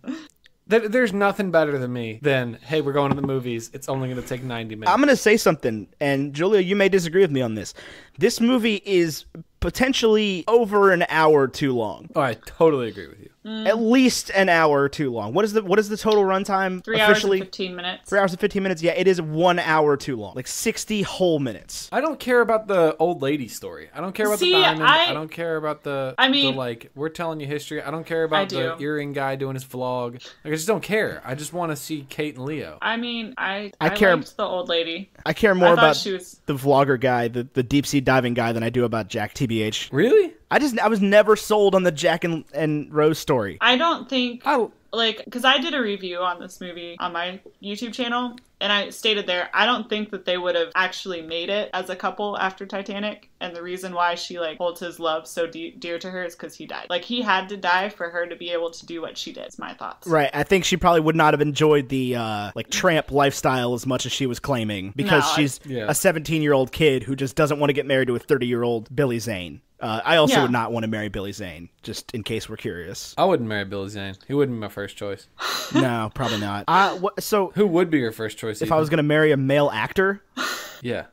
There's nothing better than me than, hey, we're going to the movies. It's only going to take 90 minutes. I'm going to say something, and Julia, you may disagree with me on this. This movie is potentially over an hour too long. Oh, I totally agree with you. At least an hour too long. What is the total runtime 3 hours and officially? 15 minutes. 3 hours and 15 minutes. Yeah, it is 1 hour too long. Like 60 whole minutes. I don't care about the old lady story. I don't care about See, the diamond. I don't care about the, I mean- the, like, we're telling you history. I don't care about the do. earring guy doing his vlog. Like, I just don't care. I just want to see Kate and Leo. I mean, I care- liked the old lady. I care more I thought about she was... the vlogger guy, the deep sea diving guy, than I do about Jack TBH. Really? I was never sold on the Jack and Rose story. I don't think... I Like, because I did a review on this movie on my YouTube channel, and I stated there, I don't think that they would have actually made it as a couple after Titanic, and the reason why she, like, holds his love so dear to her is because he died. Like, he had to die for her to be able to do what she did, is my thoughts. Right. I think she probably would not have enjoyed the like tramp lifestyle as much as she was claiming, because No, she's Yeah. a 17-year-old kid who just doesn't want to get married to a 30-year-old Billy Zane. I also Yeah. would not want to marry Billy Zane, just in case we're curious. I wouldn't marry Billy Zane. He wouldn't be my first choice. No, probably not. So Who would be your first choice? if I was going to marry a male actor, Yeah.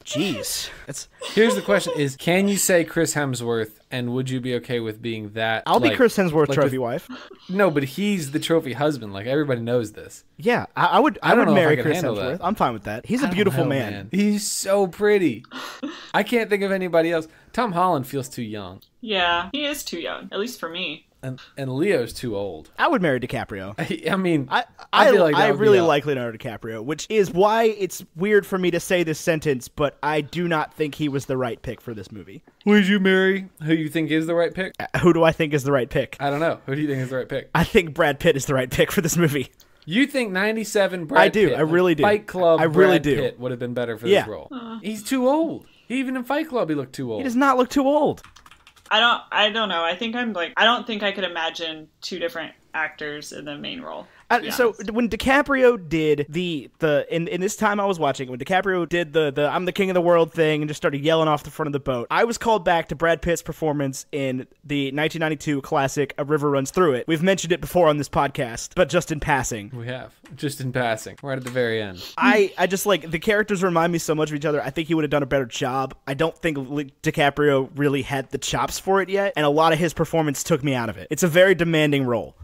jeez. Here's the question: is can you say Chris Hemsworth, and would you be okay with being that? I'll be like- Chris Hemsworth like trophy with- wife. No, but he's the trophy husband. Like everybody knows this. Yeah, I would don't know if marry I could Chris handle Hemsworth. that. I'm fine with that. He's I a don't beautiful know, man. He's so pretty. I can't think of anybody else. Tom Holland feels too young, Yeah, he is too young, at least for me. and Leo's too old. I would marry DiCaprio. I mean, I feel like that I would be really out. like Leonardo DiCaprio, which is why it's weird for me to say this sentence, but I do not think he was the right pick for this movie. Would you marry who you think is the right pick? Who do I think is the right pick? I don't know. Who do you think is the right pick? I think Brad Pitt is the right pick for this movie. You think 97 Brad I do. Pitt, I really do. Fight Club I really Brad do. Pitt would have been better for Yeah. this role. He's too old. Even in Fight Club, he looked too old. He does not look too old. I don't know. I think I don't think I could imagine two different actors in the main role. So when DiCaprio did the in this time I was watching, when DiCaprio did the I'm the king of the world thing and just started yelling off the front of the boat, I was called back to Brad Pitt's performance in the 1992 classic A River Runs Through It. We've mentioned it before on this podcast, but just in passing. We have. Just in passing. Right at the very end. I just like the characters remind me so much of each other. I think he would have done a better job. I don't think DiCaprio really had the chops for it yet, and a lot of his performance took me out of it. It's a very demanding role.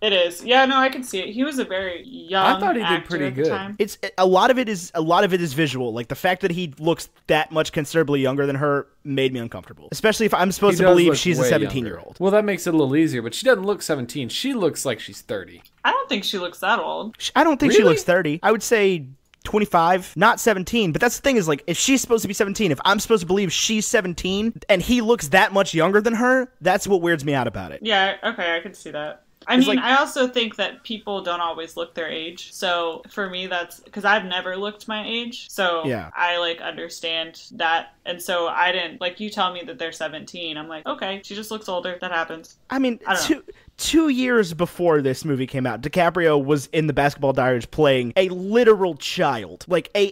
It is. Yeah, no, I can see it. He was a very young I thought he did actor pretty at the good. time. It's a lot of it is visual. Like the fact that he looks that much considerably younger than her made me uncomfortable. Especially if I'm supposed He to does believe look she's a way 17-year-old. younger. Well, that makes it a little easier, but she doesn't look 17. She looks like she's 30. I don't think she looks that old. I don't think she Really? looks 30. I would say 25, not 17. But that's the thing is, like, if she's supposed to be 17, if I'm supposed to believe she's 17 and he looks that much younger than her, that's what weirds me out about it. Yeah, okay, I can see that. I It's mean, like- I also think that people don't always look their age. So for me, that's because I've never looked my age. So Yeah. I like understand that. And so I didn't, like, you tell me that they're 17. I'm like, okay, she just looks older. That happens. I mean, I don't know. 2 years before this movie came out, DiCaprio was in the Basketball Diaries playing a literal child, like a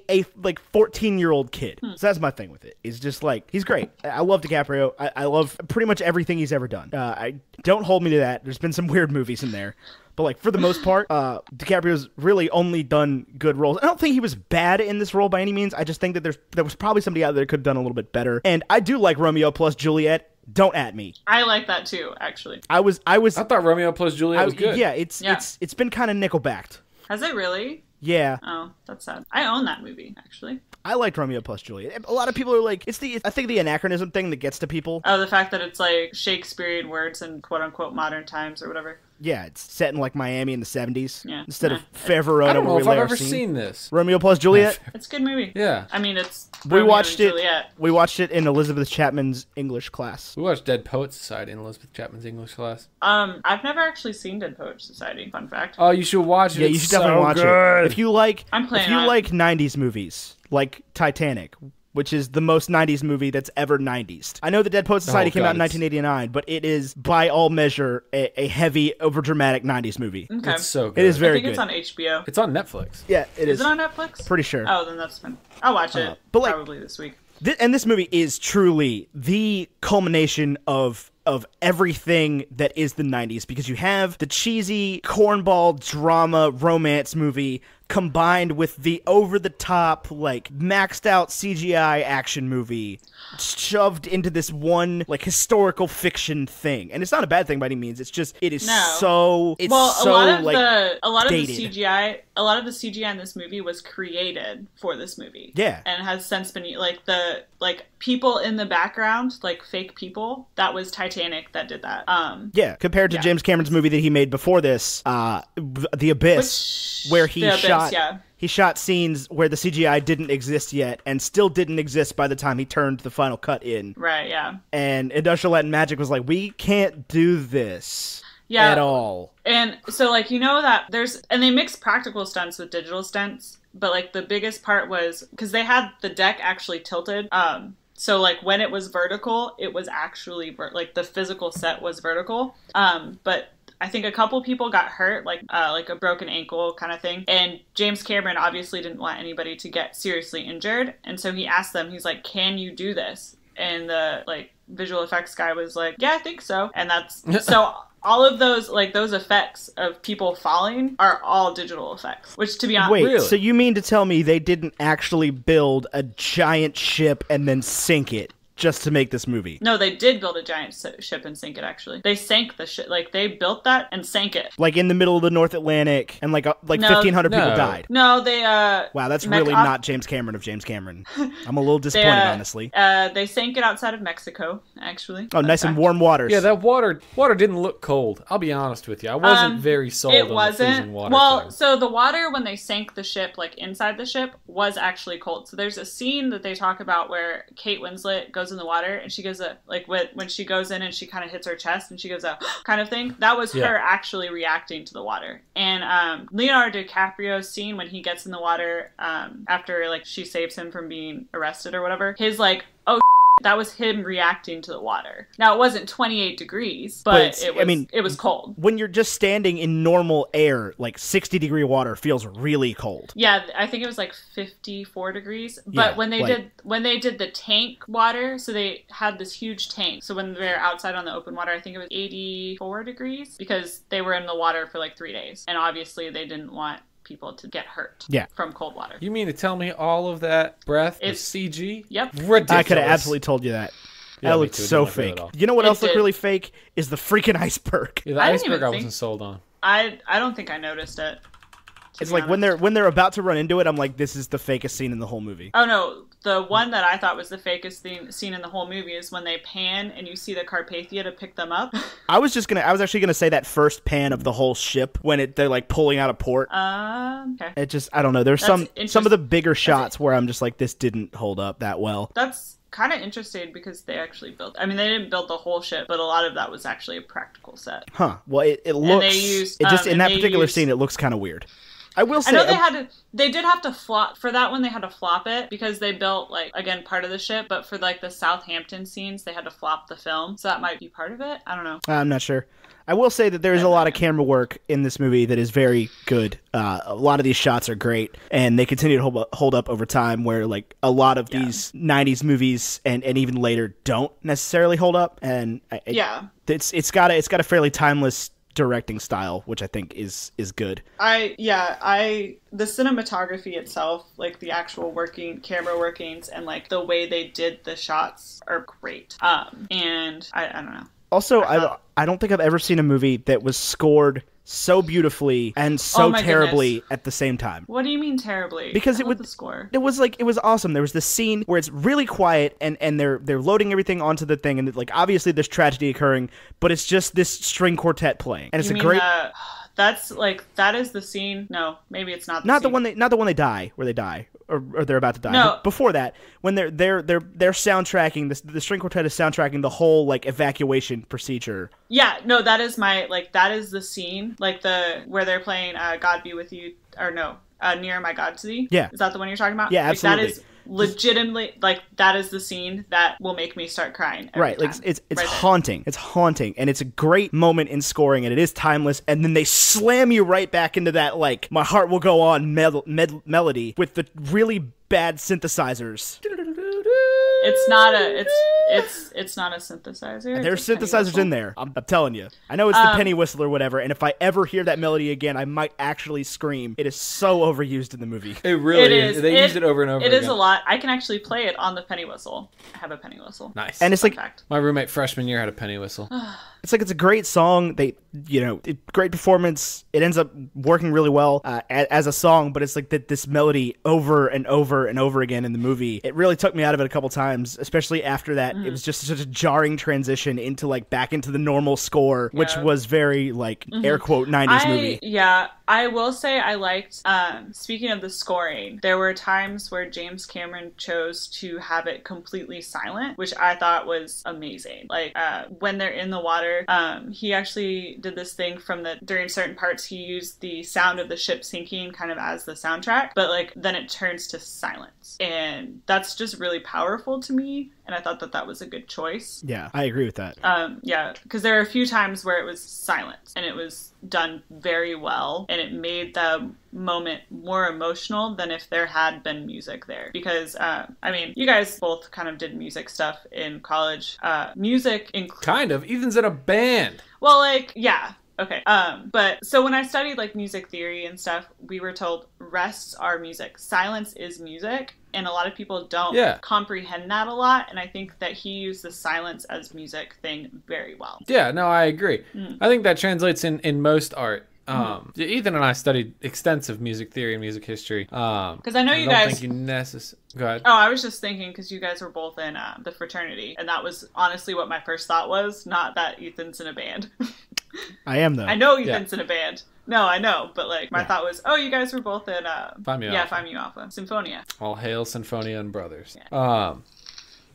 14-year-old kid. So that's my thing with it. He's just like, he's great. I love DiCaprio. I love pretty much everything he's ever done. I don't hold me to that. There's been some weird movies in there. But, like, for the most part, DiCaprio's really only done good roles. I don't think he was bad in this role by any means. I just think that there was probably somebody out there that could have done a little bit better. And I do like Romeo plus Juliet. Don't at me. I like that too, actually. I thought Romeo plus Juliet was good. Yeah, it's been kind of nickel-backed. Has it really? Yeah. Oh, that's sad. I own that movie, actually. I liked Romeo plus Juliet. A lot of people are like, I think the anachronism thing that gets to people. Oh, the fact that it's like Shakespearean words in quote-unquote modern times or whatever. Yeah, it's set in like Miami in the 70s. Yeah. Instead of Yeah. Fair Verona. I don't know where if we I've lay our ever scene. seen this. Romeo plus Juliet. It's a good movie. Yeah. I mean, it's We Romeo watched and it. Juliet. We watched it in Elizabeth Chapman's English class. We watched Dead Poets Society in Elizabeth Chapman's English class. I've never actually seen Dead Poets Society. Fun fact. Oh, you should watch it. Yeah, you It's should definitely so watch good. it. If you like, I'm planning if you on it. like 90s movies, like Titanic, which is the most 90s movie that's ever 90s. I know the Dead Poets Society came out in 1989, but it is, by all measure, a heavy, overdramatic 90s movie. Okay. It's so good. It is I very think good. it's on HBO. It's on Netflix. Yeah, it Is is. it on Netflix? Pretty sure. Oh, then that's fine. I'll watch it. but, like, probably this week. And this movie is truly the culmination of everything that is the 90s, because you have the cheesy cornball drama romance movie combined with the over-the-top, like, maxed-out CGI action movie shoved into this one, like, historical fiction thing. And it's not a bad thing by any means. It's just, it is so, it's Well, so, a lot of like, the dated. CGI in this movie was created for this movie. Yeah. And has since been like people in the background, like fake people. That was Titanic that did that. Yeah, compared to James Cameron's movie that he made before this, The Abyss, where he The Abyss, shot yeah. he shot scenes where the CGI didn't exist yet and still didn't exist by the time he turned the final cut in. Right, yeah. And Industrial Light and Magic was like, we can't do this Yeah. at all. And so, like, you know that and they mix practical stunts with digital stunts, but, like, the biggest part was, because they had the deck actually tilted, so, like, when it was vertical, it was actually, like, the physical set was vertical, but I think a couple people got hurt, like a broken ankle kind of thing, and James Cameron obviously didn't want anybody to get seriously injured, and so he asked them, he's like, can you do this? And the, like, visual effects guy was like, yeah, I think so, and that's, so all of those, like, those effects of people falling are all digital effects, which, to be honest... Wait, Really? so you mean to tell me they didn't actually build a giant ship and then sink it just to make this movie? No, they did build a giant ship and sink it, actually. They sank the ship. Like, they built that and sank it. Like in the middle of the North Atlantic, and like No, 1,500 people no. died. No, they, Wow, that's really not James Cameron of James Cameron. I'm a little disappointed, honestly. They sank it outside of Mexico, actually. Oh, nice and warm waters. Yeah, that water didn't look cold. I'll be honest with you. I wasn't very sold on the freezing water Well, thing. so the water, when they sank the ship, like, inside the ship, was actually cold. So there's a scene that they talk about where Kate Winslet goes in the water, and she goes like, when she goes in and she kind of hits her chest and she goes kind of thing. That was her actually reacting to the water. And Leonardo DiCaprio's scene when he gets in the water after, like, she saves him from being arrested or whatever, his, like, oh, that was him reacting to the water. Now, it wasn't 28 degrees, but it was cold. When you're just standing in normal air, like 60-degree water feels really cold. Yeah, I think it was like 54 degrees. But Yeah, when they did the tank water, so they had this huge tank. So when they're outside on the open water, I think it was 84 degrees because they were in the water for like 3 days. And obviously they didn't want people to get hurt from cold water. You mean to tell me all of that breath is It's- CG? Yep. Ridiculous. I could have absolutely told you that. Yeah, That me looked too. It so didn't look good fake. at all. You know what It else looked did. really fake? Is the freaking iceberg. Yeah, the I didn't iceberg even I think- wasn't sold on. I don't think I noticed it. It's like when they're about to run into it, I'm like, this is the fakest scene in the whole movie. Oh no, the one that I thought was the fakest scene in the whole movie is when they pan and you see the Carpathia to pick them up. I was actually gonna say that first pan of the whole ship when they're like pulling out of port. Okay. It just, I don't know. There's some of the bigger shots where I'm just like, this didn't hold up that well. That's kind of interesting because they actually built. I mean, they didn't build the whole ship, but a lot of that was actually a practical set. Huh. Well, it looks. In that particular scene, it looks kind of weird. I will say, I know they did have to flop for that one. They had to flop it because they built like, again, part of the ship, but for like the Southampton scenes, they had to flop the film. So that might be part of it. I don't know. I'm not sure. I will say that there's a lot of camera work in this movie that is very good. A lot of these shots are great, and they continue to hold up over time, where like a lot of these 90s movies and even later don't necessarily hold up. And it's got a fairly timeless directing style, which I think is good. The cinematography itself, like the actual camera workings and like the way they did the shots are great. And I don't know. Also, I don't think I've ever seen a movie that was scored so beautifully and so terribly at the same time. What do you mean terribly? Because the score. It was awesome. There was this scene where it's really quiet and they're loading everything onto the thing, and like obviously there's tragedy occurring, but it's just this string quartet playing, and it's great. That is the scene. No, maybe it's not. Not the one they die, where they die, or they're about to die. No. But before that, when they're soundtracking, the string quartet is soundtracking the whole like evacuation procedure. Yeah, no, that is the scene, like where they're playing "God Be With You," or no, "Near My God to Thee." Yeah, is that the one you're talking about? Yeah, absolutely. That is legitimately, like, that is the scene that will make me start crying every time. Like it's haunting. It's haunting, and it's a great moment in scoring, and it is timeless. And then they slam you right back into that like "My Heart Will Go On" melody with the really bad synthesizers. It's not a synthesizer. There's synthesizers in there. I'm telling you. I know it's the penny whistle or whatever, and if I ever hear that melody again, I might actually scream. It is so overused in the movie. It really is. They use it over and over again. It is a lot. I can actually play it on the penny whistle. I have a penny whistle. Nice. And it's like my roommate freshman year had a penny whistle. It's a great song. Great performance. It ends up working really well as a song, but it's like this melody over and over and over again in the movie. It really took me out of it a couple times, especially after that. It was just such a jarring transition into like back into the normal score, which was very like air quote 90s movie. Yeah, I will say I liked, speaking of the scoring, there were times where James Cameron chose to have it completely silent, which I thought was amazing. Like when they're in the water, he actually did this thing during certain parts, he used the sound of the ship sinking kind of as the soundtrack, but like then it turns to silence. And that's just really powerful to me. And I thought that was a good choice. Yeah, I agree with that. Yeah, because there are a few times where it was silent and it was done very well, and it made the moment more emotional than if there had been music there. Because, I mean, you guys both kind of did music stuff in college. Kind of. Ethan's in a band. Well, like, yeah. Okay. But so when I studied like music theory and stuff, we were told rests are music. Silence is music. And a lot of people don't comprehend that a lot. And I think that he used the silence as music thing very well. Yeah, no, I agree. I think that translates in most art. Ethan and I studied extensive music theory and music history. Because I know you guys. Go ahead. Oh, I was just thinking because you guys were both in the fraternity, and that was honestly what my first thought was. Not that Ethan's in a band. I am though. I know Ethan's in a band. No, I know, but like my thought was, oh, you guys were both in Phi Mu Alpha, Symphonia. All hail Symphonia and brothers. Yeah.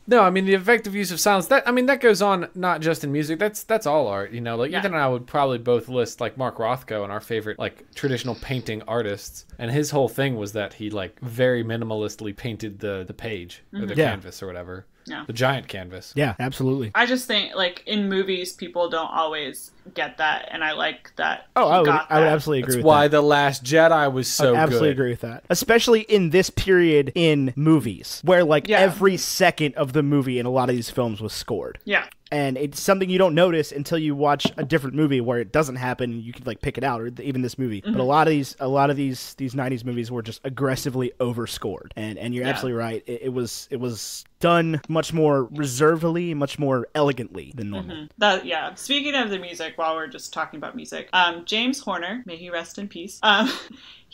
No, I mean the effective use of sounds. That goes on not just in music. That's all art. You know, like Ethan and I would probably both list like Mark Rothko and our favorite like traditional painting artists. And his whole thing was that he like very minimalistically painted the page or the canvas or whatever. Yeah. The giant canvas. Yeah, absolutely. I just think like in movies people don't always get that, and I like that. Oh, I would absolutely agree with that. That's why The Last Jedi was so good. I absolutely agree with that. Especially in this period in movies where like every second of the movie in a lot of these films was scored. Yeah. And it's something you don't notice until you watch a different movie where it doesn't happen and you could like pick it out, or even this movie. But a lot of these 90s movies were just aggressively overscored. And you're absolutely right. It was done much more reservedly, much more elegantly than normal. Speaking of the music, while we're just talking about music, James Horner, may he rest in peace,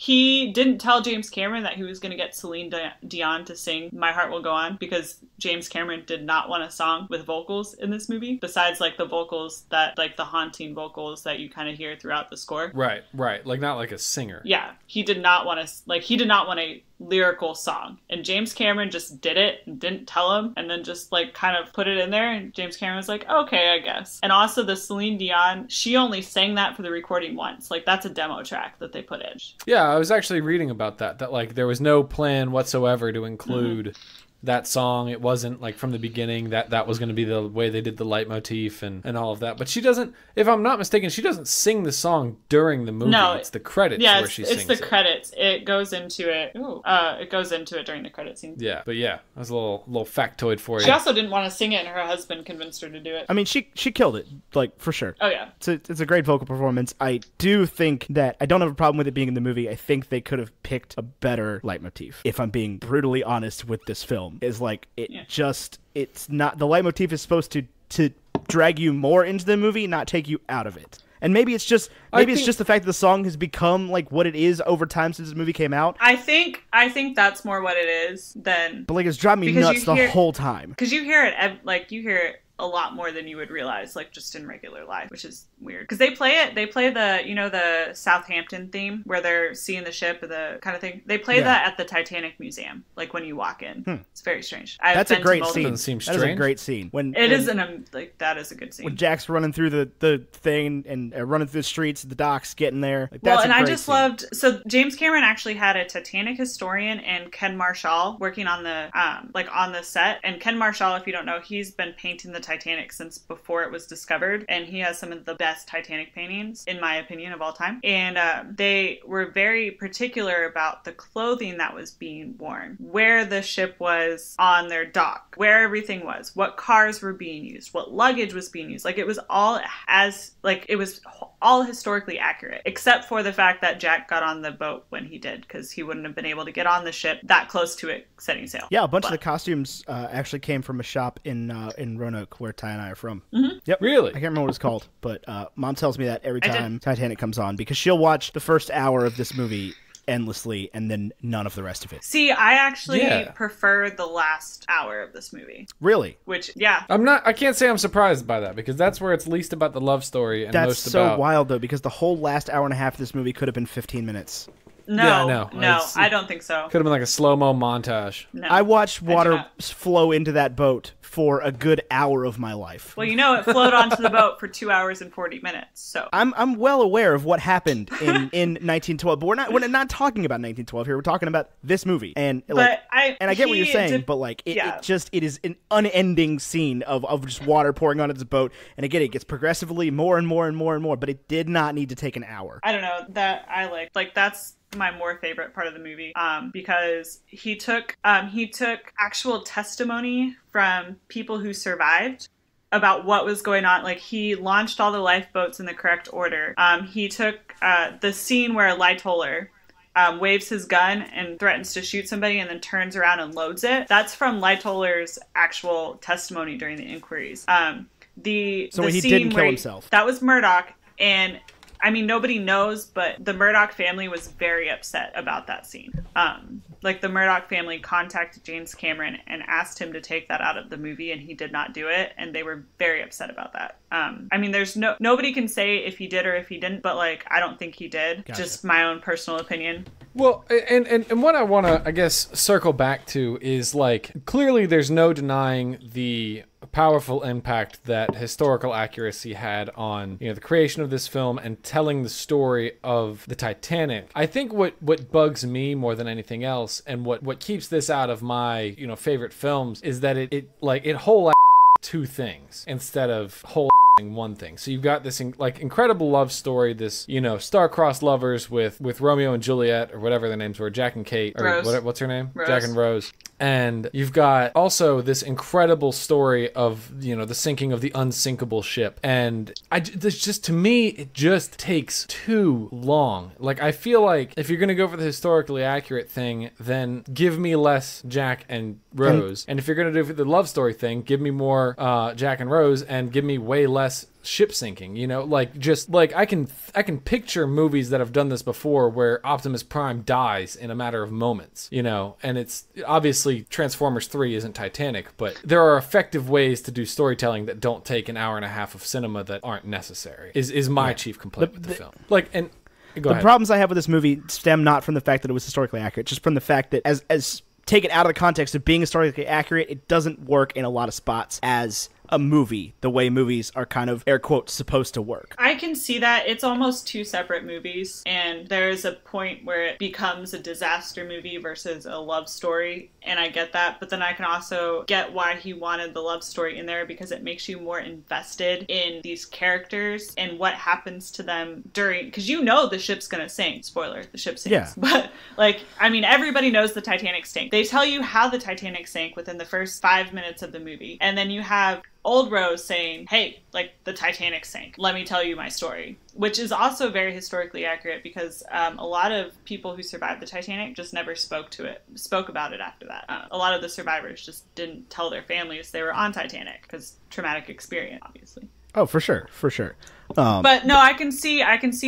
he didn't tell James Cameron that he was going to get Celine Dion to sing My Heart Will Go On, because James Cameron did not want a song with vocals in this movie, besides like the vocals that, like the haunting vocals that you kind of hear throughout the score. Right. Like not like a singer. Yeah. He did not want a lyrical song, and James Cameron just did it and didn't tell him, and then just like kind of put it in there, and James Cameron was like, okay, I guess. And also the Celine Dion, she only sang that for the recording once. Like that's a demo track that they put in. Yeah, I was actually reading about that like there was no plan whatsoever to include that song. It wasn't like from the beginning that was going to be the way they did the leitmotif and all of that. But she doesn't, if I'm not mistaken, she doesn't sing the song during the movie. No, it's the credits where she sings it. It's the credits. It goes into it. It goes into it during the credit scene. Yeah, but yeah, that's a little factoid for you. She also didn't want to sing it, and her husband convinced her to do it. I mean, she killed it, like, for sure. Oh, yeah. It's a great vocal performance. I do think that I don't have a problem with it being in the movie. I think they could have picked a better leitmotif, if I'm being brutally honest with this film. Is like, it's not, the leitmotif is supposed to drag you more into the movie, not take you out of it. And maybe it's just the fact that the song has become like what it is over time since this movie came out. I think that's more what it is than. But like, it's driving me nuts the whole time. Because you hear it a lot more than you would realize, like just in regular life, which is weird. Because they play the, the Southampton theme where they're seeing the ship or the kind of thing. They play that at the Titanic Museum, like when you walk in. It's very strange. That's a great scene. Doesn't seem strange. That is a great scene. That is a good scene. When Jack's running through the thing and running through the streets, the docks, getting there. Like, well, and I just loved. So James Cameron actually had a Titanic historian and Ken Marshall working on the on the set. And Ken Marshall, if you don't know, he's been painting the Titanic since before it was discovered, and he has some of the best Titanic paintings, in my opinion, of all time. And they were very particular about the clothing that was being worn, where the ship was on their dock, where everything was, what cars were being used, what luggage was being used. Like it was all historically accurate, except for the fact that Jack got on the boat when he did, because he wouldn't have been able to get on the ship that close to it setting sail. Yeah, a bunch of the costumes actually came from a shop in Roanoke, where Ty and I are from. Yep. Really? I can't remember what it's called, but Mom tells me that every time Titanic comes on, because she'll watch the first hour of this movie endlessly and then none of the rest of it. See, I actually prefer the last hour of this movie. Really? Which, yeah. I can't say I'm surprised by that, because that's where it's least about the love story and most about... That's so wild, though, because the whole last hour and a half of this movie could have been 15 minutes. No, I don't think so. Could have been like a slow-mo montage. No, I watched water flow into that boat for a good hour of my life. Well, it flowed onto the boat for 2 hours and 40 minutes. So I'm well aware of what happened in 1912, but we're not talking about 1912 here. We're talking about this movie, and I get what you're saying, but like it is an unending scene of just water pouring onto this boat, and again it gets progressively more and more and more and more, but it did not need to take an hour. I don't know, that I like that's my more favorite part of the movie, because he took actual testimony from people who survived about what was going on. Like, he launched all the lifeboats in the correct order. He took the scene where Lightoller waves his gun and threatens to shoot somebody and then turns around and loads it. That's from Lightoller's actual testimony during the inquiries. He didn't kill himself. That was Murdoch, and I mean, nobody knows, but the Murdoch family was very upset about that scene. The Murdoch family contacted James Cameron and asked him to take that out of the movie, and he did not do it, and they were very upset about that. I mean, there's nobody can say if he did or if he didn't, but I don't think he did. Gotcha. Just my own personal opinion. Well, and what I want to, I guess, circle back to is, clearly there's no denying the powerful impact that historical accuracy had on, the creation of this film and telling the story of the Titanic. I think what bugs me more than anything else, and what keeps this out of my, favorite films, is that it whole two things instead of whole one thing. So you've got this like incredible love story, this, you know, star-crossed lovers with Romeo and Juliet, or whatever their names were, Jack and Kate, or what's her name? Rose. Jack and Rose. And you've got also this incredible story of, you know, the sinking of the unsinkable ship. And this just, to me, it just takes too long. Like, I feel like if you're going to go for the historically accurate thing, then give me less Jack and Rose. And if you're going to do the love story thing, give me more Jack and Rose, and give me way less ship sinking, you know, like, just like I can picture movies that have done this before where Optimus Prime dies in a matter of moments, you know, and it's obviously Transformers 3 isn't Titanic, but there are effective ways to do storytelling that don't take an hour and a half of cinema that aren't necessary, is my chief complaint with the film. Like, and go ahead. The problems I have with this movie stem not from the fact that it was historically accurate, just from the fact that as taken out of the context of being historically accurate, it doesn't work in a lot of spots as a movie, the way movies are kind of, air quotes, supposed to work. I can see that. It's almost two separate movies, and there's a point where it becomes a disaster movie versus a love story, and I get that, but then I can also get why he wanted the love story in there, because it makes you more invested in these characters and what happens to them during, because you know the ship's gonna sink. Spoiler, the ship sinks. Yeah. But, like, I mean, everybody knows the Titanic sank. They tell you how the Titanic sank within the first 5 minutes of the movie, and then you have old Rose saying, hey, like, the Titanic sank. Let me tell you my story. Which is also very historically accurate, because a lot of people who survived the Titanic just never spoke about it after that. A lot of the survivors just didn't tell their families they were on Titanic, because traumatic experience, obviously. Oh, for sure. But no, I can see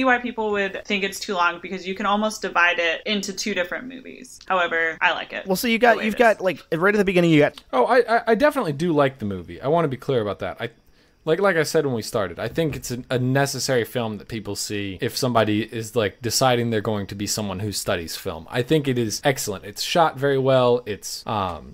why people would think it's too long, because you can almost divide it into two different movies. However, I like it. Well, so you've got like right at the beginning, you got. Oh, I definitely do like the movie. I want to be clear about that. Like I said when we started, I think it's a necessary film that people see if somebody is like deciding they're going to be someone who studies film. I think it is excellent. It's shot very well. It's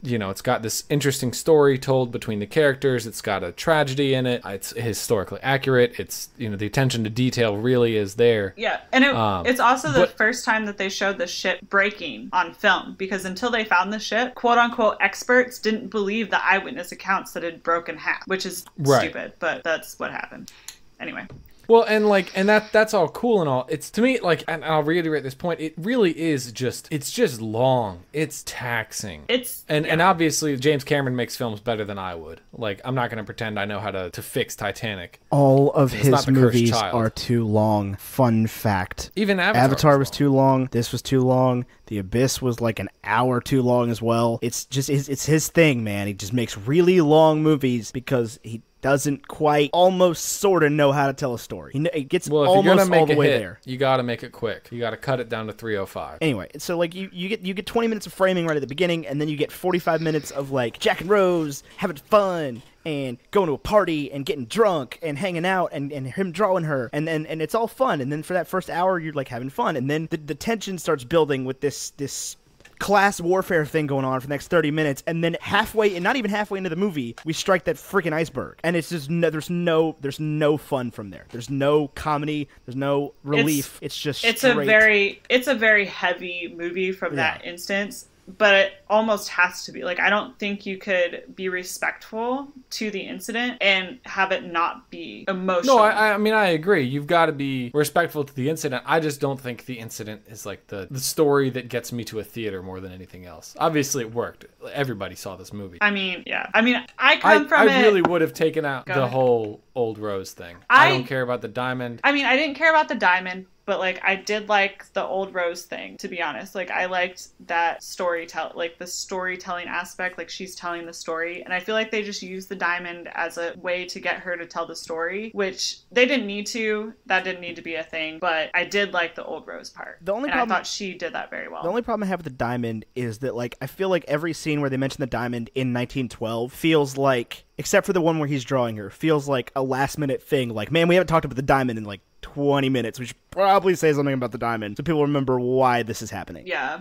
you know, it's got this interesting story told between the characters. It's got a tragedy in it. It's historically accurate. It's, you know, the attention to detail really is there. Yeah, and it's also the first time that they showed the ship breaking on film, because until they found the ship, quote unquote experts didn't believe the eyewitness accounts that it broke in half, which is stupid. But that's what happened. Anyway. Well, and that's all cool and all. It's, to me, like, and I'll reiterate this point, it really is just, it's just long. It's taxing. And obviously James Cameron makes films better than I would. Like, I'm not going to pretend I know how to fix Titanic. All of his movies are too long. Fun fact. Even Avatar was too long. This was too long. The Abyss was like an hour too long as well. It's just, it's his thing, man. He just makes really long movies because he doesn't quite almost sort of know how to tell a story. It gets almost all the way there. You got to make it quick. You got to cut it down to 3:05. Anyway, so like you get 20 minutes of framing right at the beginning, and then you get 45 minutes of like Jack and Rose having fun and going to a party and getting drunk and hanging out and him drawing her, and it's all fun. And then for that first hour you're like having fun, and then the tension starts building with this class warfare thing going on for the next 30 minutes, and then halfway, and not even halfway into the movie, we strike that freaking iceberg, and it's just there's no fun from there. There's no comedy, there's no relief. It's a very heavy movie from that instance. But it almost has to be. Like, I don't think you could be respectful to the incident and have it not be emotional. No, I mean, I agree. You've got to be respectful to the incident. I just don't think the incident is like the story that gets me to a theater more than anything else. Obviously, it worked. Everybody saw this movie. I mean, yeah. I mean, I really would have taken out the whole Old Rose thing. I don't care about the diamond. I mean, I didn't care about the diamond. But, like, I did like the Old Rose thing, to be honest. Like, I liked that the storytelling aspect, like, she's telling the story. And I feel like they just used the diamond as a way to get her to tell the story, which they didn't need to. That didn't need to be a thing. But I did like the Old Rose part. I thought she did that very well. The only problem I have with the diamond is that, like, I feel like every scene where they mention the diamond in 1912 feels like, except for the one where he's drawing her, feels like a last-minute thing. Like, man, we haven't talked about the diamond in, like, 20 minutes. We should probably say something about the diamond so people remember why this is happening. Yeah.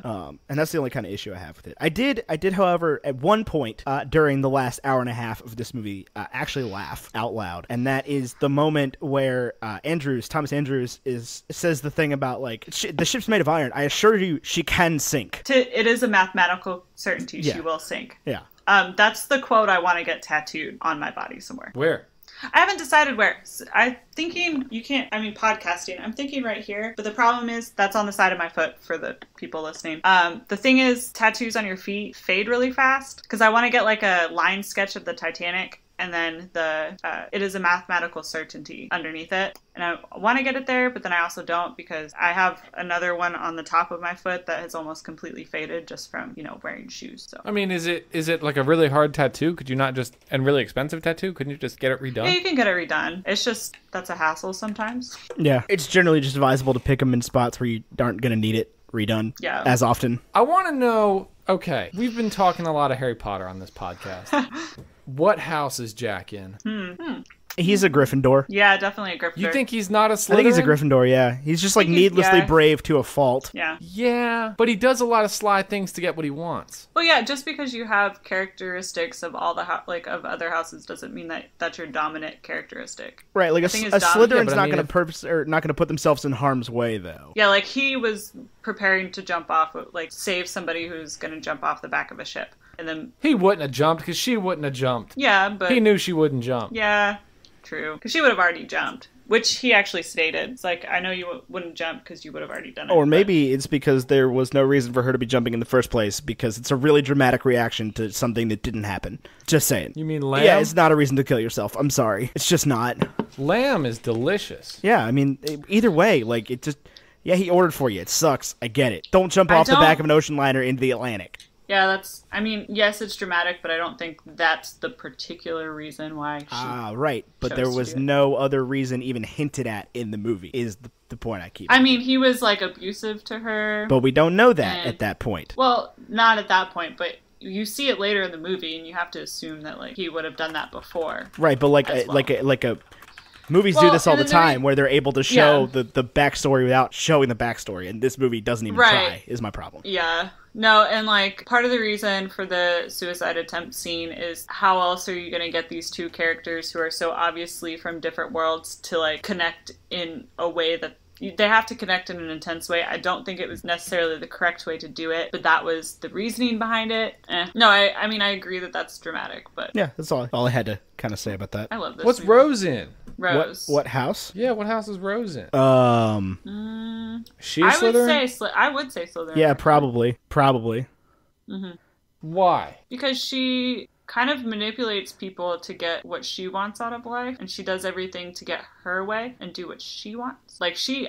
And that's the only kind of issue I have with it. I did, however, at one point during the last hour and a half of this movie, actually laugh out loud. And that is the moment where Thomas Andrews says the thing about, like, the ship's made of iron. I assure you, she can sink. It is a mathematical certainty. Yeah. She will sink. Yeah. That's the quote I want to get tattooed on my body somewhere. Where? I haven't decided where. I'm thinking you can't, I mean, podcasting. I'm thinking right here, but the problem is that's on the side of my foot for the people listening. The thing is, tattoos on your feet fade really fast because I want to get like a line sketch of the Titanic and then it is a mathematical certainty underneath it. And I want to get it there, but then I also don't because I have another one on the top of my foot that has almost completely faded just from, wearing shoes. So I mean, is it like a really hard tattoo? Could you not just, and really expensive tattoo? Couldn't you just get it redone? Yeah, you can get it redone. It's just, that's a hassle sometimes. Yeah. It's generally just advisable to pick them in spots where you aren't going to need it redone as often. I want to know, okay, we've been talking a lot of Harry Potter on this podcast. What house is Jack in? He's a Gryffindor. Yeah, definitely a Gryffindor. You think he's not a Slytherin? I think he's a Gryffindor, yeah. He's just like needlessly brave to a fault. Yeah. Yeah, but he does a lot of sly things to get what he wants. Well, yeah, just because you have characteristics of all the of other houses doesn't mean that that's your dominant characteristic. Right, like a Slytherin's not going to put themselves in harm's way, though. Yeah, like he was preparing to jump off, like save somebody who's going to jump off the back of a ship. And then he wouldn't have jumped because she wouldn't have jumped. Yeah, but he knew she wouldn't jump. Yeah, true. Because she would have already jumped, which he actually stated. It's like, I know you wouldn't jump because you would have already done it. Or maybe it's because there was no reason for her to be jumping in the first place because it's a really dramatic reaction to something that didn't happen. Just saying. You mean lamb? Yeah, it's not a reason to kill yourself. I'm sorry. It's just not. Lamb is delicious. Yeah, I mean, either way, like, it just... Yeah, he ordered for you. It sucks. I get it. Don't jump off the back of an ocean liner into the Atlantic. Yeah, yes, it's dramatic, but I don't think that's the particular reason why she right. But there was no other reason even hinted at in the movie, is the point I keep. I mean, he was, like, abusive to her. But we don't know that at that point. Well, not at that point, but you see it later in the movie, and you have to assume that, like, he would have done that before. Right, but movies do this all the time, where they're able to show the backstory without showing the backstory, and this movie doesn't even try, is my problem. Yeah. No, and, like, part of the reason for the suicide attempt scene is how else are you going to get these two characters who are so obviously from different worlds to, like, connect in a way that they have to connect in an intense way. I don't think it was necessarily the correct way to do it, but that was the reasoning behind it. No, I mean, I agree that that's dramatic, but... Yeah, that's all I had to kind of say about that. I love this What's movie. Rose in? Rose. What house? Yeah, what house is Rose in? She Slytherin? I would say Slytherin. Yeah, probably. Mm-hmm. Why? Because she kind of manipulates people to get what she wants out of life, and she does everything to get her way and do what she wants. Like, she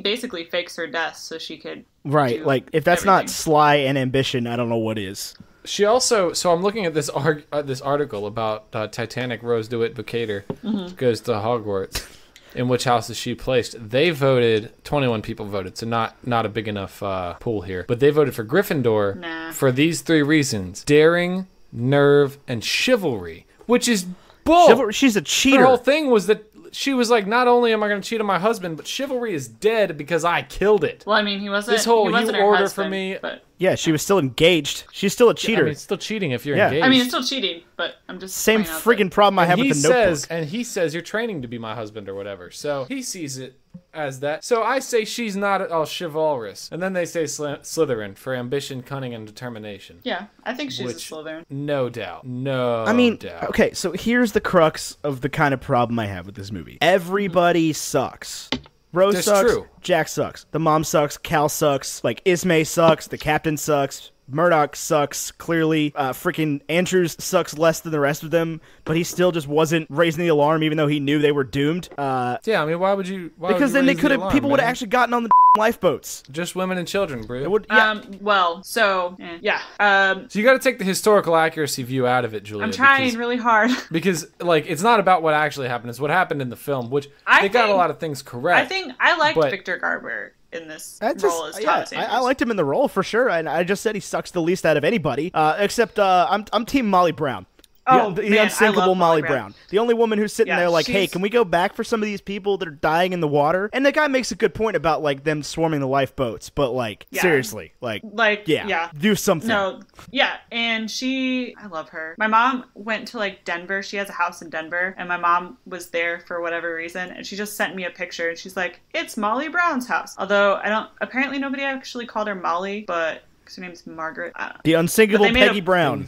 basically fakes her death so she could Right, like, if that's not sly and ambition, I don't know what is. She also, so I'm looking at this this article about Titanic Rose DeWitt Bukater goes to Hogwarts. In which house is she placed? They voted, 21 people voted, so not a big enough pool here. But they voted for Gryffindor for these three reasons: daring, nerve, and chivalry, which is bull. She's a cheater. Her whole thing was that she was like, not only am I going to cheat on my husband, but chivalry is dead because I killed it. Well, I mean, he wasn't. This whole he wasn't you her order husband, for me. But... Yeah, she was still engaged. She's still a cheater. I mean, it's still cheating if you're engaged. I mean, it's still cheating, but I'm just same friggin' problem I have with the Notebook. And he says you're training to be my husband or whatever. So he sees it as that. So I say she's not at all chivalrous, and then they say Slytherin for ambition, cunning, and determination. Yeah, I think she's a Slytherin. No doubt. No. I mean, doubt. Okay, so here's the crux of the kind of problem I have with this movie. Everybody sucks. Rose sucks, Jack sucks, the mom sucks, Cal sucks, like Ismay sucks, the captain sucks, Murdoch sucks, clearly. Freaking Andrews sucks less than the rest of them, but he still just wasn't raising the alarm even though he knew they were doomed. Yeah, I mean, why would you? Because then they could have, people would have actually gotten on the lifeboats. Just women and children, bro. It would, yeah. So you got to take the historical accuracy view out of it, Julia. I'm trying really hard. Because, like, it's not about what actually happened. It's what happened in the film, which they got a lot of things correct. I liked Victor Garber in this role as Tom Sanders. I liked him in the role for sure, and I just said he sucks the least out of anybody, except I'm Team Molly Brown. The unsinkable Molly Brown. The only woman who's sitting there like, hey, can we go back for some of these people that are dying in the water? And the guy makes a good point about, like, them swarming the lifeboats, but, like, seriously, do something. No, yeah, and I love her. My mom went to, like, Denver. She has a house in Denver, and my mom was there for whatever reason, and she just sent me a picture, and she's like, it's Molly Brown's house. Although, apparently nobody actually called her Molly, but her name's Margaret. The unsinkable Peggy Brown.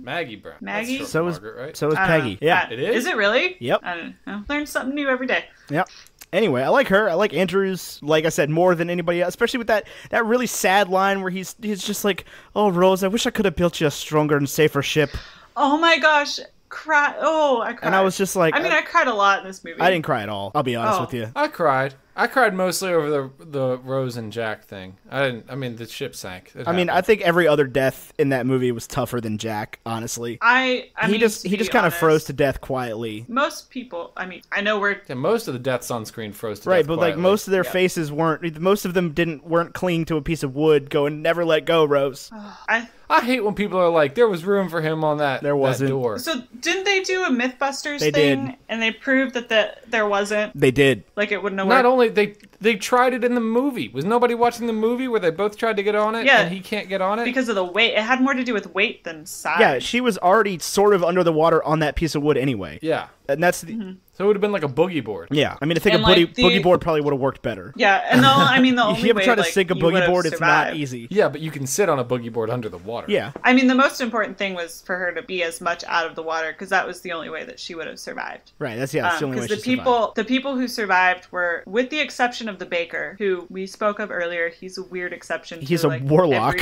Maggie Brown. Maggie? That's So is Margaret, right? so is Peggy. Yeah. It is? Is it really? Yep. I don't know. Learn something new every day. Yep. Anyway, I like her. I like Andrews, like I said, more than anybody else, especially with that really sad line where he's just like, "Oh, Rose, I wish I could have built you a stronger and safer ship." Oh my gosh. I cried. And I was just like... I mean, I cried a lot in this movie. I didn't cry at all. I'll be honest with you. I cried. I cried mostly over the Rose and Jack thing. I mean, the ship sank. I mean, I think every other death in that movie was tougher than Jack, honestly. I he mean, just kind of honest, froze to death quietly. Most people, I mean, I know we're... Yeah, most of the deaths on screen froze to Right, death but quietly. like most of their faces most of them weren't clinging to a piece of wood going, "Never let go, Rose." I hate when people are like, there was room for him on that, There wasn't. that door. So didn't they do a Mythbusters They thing? did. And they proved that there wasn't? They did. Like it wouldn't have Not worked? only, they tried it in the movie. Was nobody watching the movie where they both tried to get on it Yeah. and he can't get on it? Because of the weight. It had more to do with weight than size. Yeah, she was already sort of under the water on that piece of wood anyway. Yeah. And that's the... So it would have been like a boogie board. Yeah, I mean, I think And, a like, boogie board probably would have worked better. Yeah, and the only If you ever way try to like, sink a you boogie would've board, it's not survived. easy. Yeah, but you can sit on a boogie board under the water. Yeah. I mean, the most important thing was for her to be as much out of the water because that was the only way that she would have survived. Right, that's the only way Because she survived. the people who survived were, with the exception of the baker, who we spoke of earlier. He's a weird exception. He's to, a like, warlock.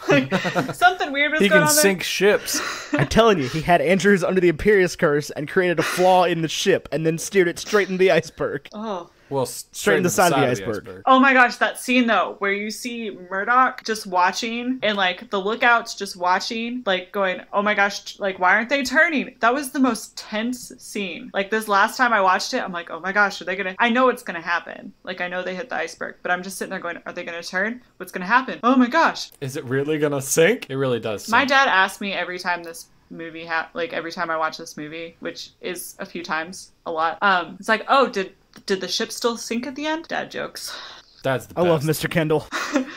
like, something weird was He going can on there. sink ships. I'm telling you, he had Andrews under the Imperious Curse and created a flaw in the ship and then steered it straight into the iceberg. Oh. Well, Straight in the side of the iceberg. Oh my gosh, that scene though, where you see Murdoch just watching and like the lookouts just watching, like going, oh my gosh, like why aren't they turning? That was the most tense scene. Like this last time I watched it, I'm like, oh my gosh, are they gonna, I know it's gonna happen. Like I know they hit the iceberg, but I'm just sitting there going, are they gonna turn? What's gonna happen? Oh my gosh. Is it really gonna sink? It really does sink. My dad asked me every time this movie like every time I watch this movie, which is a few times, a lot. It's like, oh, did the ship still sink at the end? Dad jokes. That's the I best. love Mr. Kendall. Him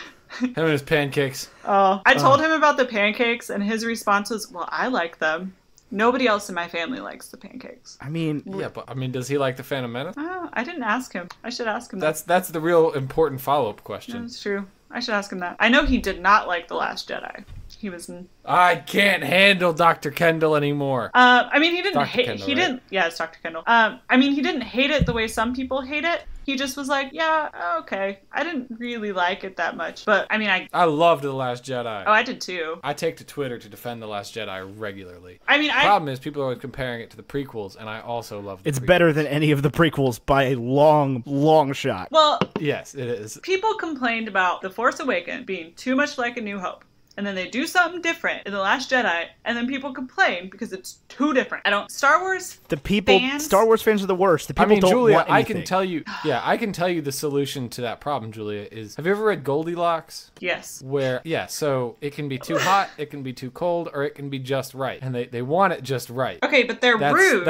and his pancakes. Oh, I told him about the pancakes, and his response was, well, I like them. Nobody else in my family likes the pancakes. I mean... Yeah, but I mean, does he like the Phantom Menace? Oh, I didn't ask him. I should ask him That's the real important follow-up that. question. That's true. I should ask him that. I know he did not like The Last Jedi. He was... I can't handle Dr. Kendall anymore. I mean, he didn't Dr. hate... Kendall, He right? didn't... Yeah, it's Dr. Kendall. I mean, he didn't hate it the way some people hate it. He just was like, yeah, okay. I didn't really like it that much. But, I mean, I loved The Last Jedi. Oh, I did too. I take to Twitter to defend The Last Jedi regularly. I mean, The problem is people are always comparing it to the prequels, and I also love the It's prequels. better than any of the prequels by a long, long shot. Well, Yes, it is. people complained about The Force Awakens being too much like A New Hope. And then they do something different in The Last Jedi, and then people complain because it's too different. Star Wars The people... fans... Star Wars fans are the worst. The I people mean, don't Julia, want I anything. can tell you, I can tell you the solution to that problem, Julia, is, have you ever read Goldilocks? Yes. Where, so it can be too hot, it can be too cold, or it can be just right. And they want it just right. Okay, but they're rude.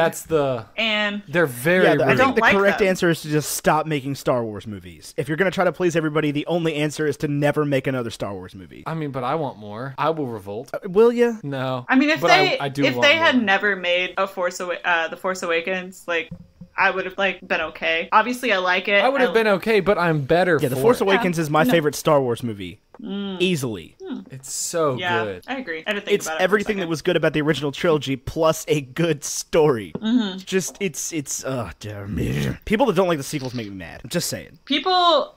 And They're very rude. I think the like correct them. answer is to just stop making Star Wars movies. If you're going to try to please everybody, the only answer is to never make another Star Wars movie. I mean, but I want more. I will revolt. Will you? No. I mean, if But they I do if want they had more. never made The Force Awakens, like I would have like been okay. Obviously, I like it. I would have been okay, but I'm better Yeah, for The Force it. Awakens is my favorite Star Wars movie. Easily. It's so Yeah, good. I agree. I had to think It's about it for a everything that second. was good about the original trilogy plus a good story. Mm-hmm. Just, people that don't like the sequels make me mad. I'm just saying. People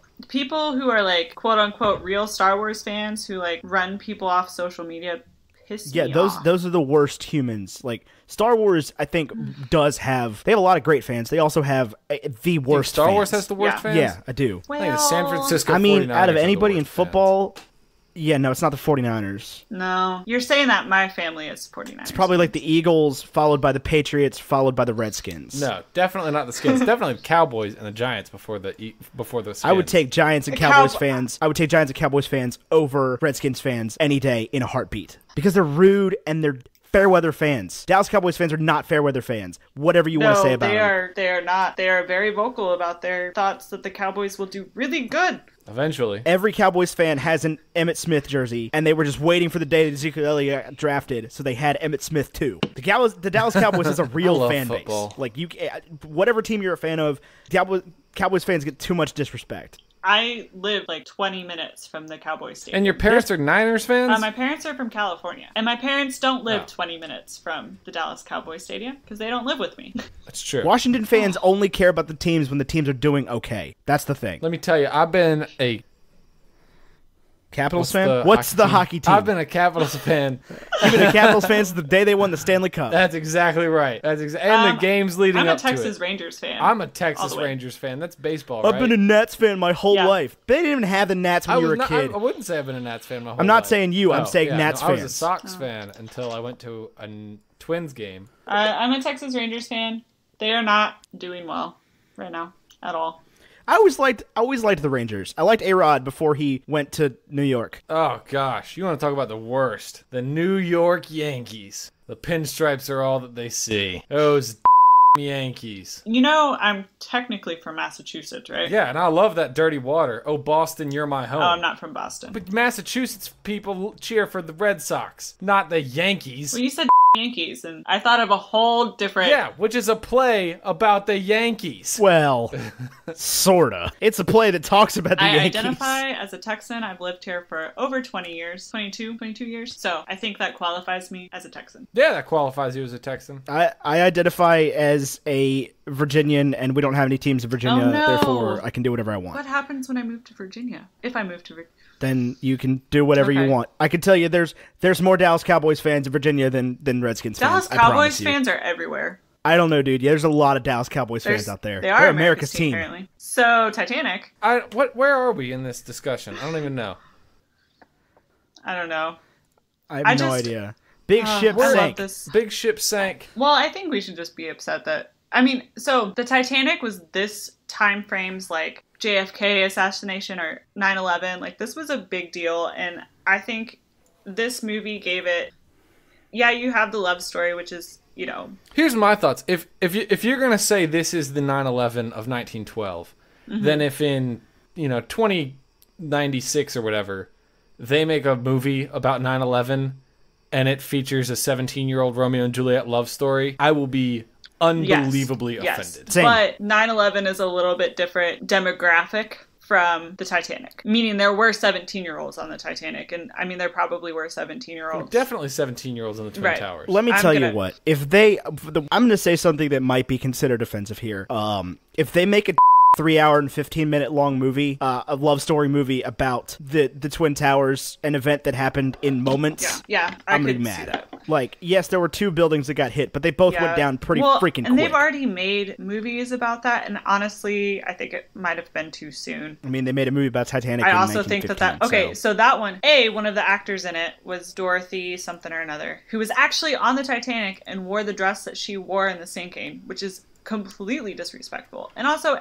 who are like quote unquote real Star Wars fans who like run people off social media piss Yeah, me those off. those are the worst humans. Like Star Wars, I think they have a lot of great fans. They also have the worst. Star fans. Wars has the worst Yeah. fans? Yeah, I do. I think the San Francisco I mean, 49ers out of are the anybody in worst football, yeah, no, it's not the 49ers. No, you're saying that my family is 49ers. It's probably like the Eagles, followed by the Patriots, followed by the Redskins. fans. No, definitely not the Skins. Definitely the Cowboys and the Giants before the Skins. I would take Giants and The Cowboys Cow- fans. I would take Giants and Cowboys fans over Redskins fans any day in a heartbeat because they're rude and they're fair-weather fans. Dallas Cowboys fans are not fair-weather fans. Whatever you want to say about them. They are not. They are very vocal about their thoughts that the Cowboys will do really good. Eventually. Every Cowboys fan has an Emmitt Smith jersey, and they were just waiting for the day that Ezekiel Elliott got drafted, so they had Emmitt Smith too. The Dallas Cowboys is a real love fan football. base. Like whatever team you're a fan of, Cowboys fans get too much disrespect. I live like 20 minutes from the Cowboys Stadium. And your parents are Niners fans? My parents are from California. And my parents don't live Oh. 20 minutes from the Dallas Cowboys Stadium because they don't live with me. That's true. Washington fans only care about the teams when the teams are doing okay. That's the thing. Let me tell you, I've been a Capitals fan? What's the hockey team? I've been a Capitals fan. You've been a Capitals fan since the day they won the Stanley Cup. That's exactly right. And the games leading I'm up a Texas to it. Rangers fan. I'm a Texas Rangers fan. That's baseball, I've right? been a Nats fan my whole life. They didn't even have the Nats when you were a kid. I wouldn't say I've been a Nats fan my whole life. I'm not saying you. I'm saying yeah, Nats I was a fans. Sox fan until I went to a Twins game. I'm a Texas Rangers fan. They are not doing well right now at all. I always liked the Rangers. I liked A-Rod before he went to New York. Oh, gosh. You want to talk about the worst. The New York Yankees. The pinstripes are all that they see. Those Yankees. You know, I'm technically from Massachusetts, right? Yeah, and I love that dirty water. Oh, Boston, you're my home. Oh, I'm not from Boston. But Massachusetts people cheer for the Red Sox, not the Yankees. Well, you said Yankees, and I thought of a whole different... Yeah, which is a play about the Yankees. Well, sorta. It's a play that talks about the Yankees. I identify as a Texan. I've lived here for over 20 years. 22 years. So I think that qualifies me as a Texan. Yeah, that qualifies you as a Texan. I identify as a Virginian, and we don't have any teams in Virginia, Oh, no. Therefore I can do whatever I want. What happens when I move to Virginia? If I move to Virginia? Then you can do whatever you Okay. want. I can tell you there's more Dallas Cowboys fans in Virginia than Redskins Dallas fans. I promise Cowboys you. fans are everywhere. I don't know, dude. Yeah, there's a lot of Dallas Cowboys fans out there. They are They're America's team, apparently. So, Titanic. Where are we in this discussion? I don't even know. I don't know. I have no idea. Big ship I love sank. this. Big ship sank. Well, I think we should just be upset that... I mean, so the Titanic was this time frames like JFK assassination or 9/11. Like, this was a big deal, and I think this movie gave it... Yeah, you have the love story, which is, you know... Here's my thoughts. If you're gonna say this is the 9/11 of 1912, then if in 2096 or whatever, they make a movie about 9/11 and it features a 17-year-old Romeo and Juliet love story, I will be unbelievably offended. Same. But 9/11 is a little bit different demographic from the Titanic. Meaning there were 17-year-olds on the Titanic. And I mean, there probably were 17-year-olds. Definitely 17-year-olds on the Twin Right. Towers. Let me tell you what. If they, I'm going to say something that might be considered offensive here. If they make a 3-hour and 15-minute long movie, a love story movie about the Twin Towers, an event that happened in moments, Yeah, I'm gonna could be see mad. that. Like, yes, there were 2 buildings that got hit, but they both went down pretty freaking and quick. they've already made movies about that, and honestly, I think it might have been too soon. I mean, they made a movie about Titanic. I in also think that 1915, so that one of the actors in it was Dorothy something or another, who was actually on the Titanic and wore the dress that she wore in the sinking, which is completely disrespectful. And also,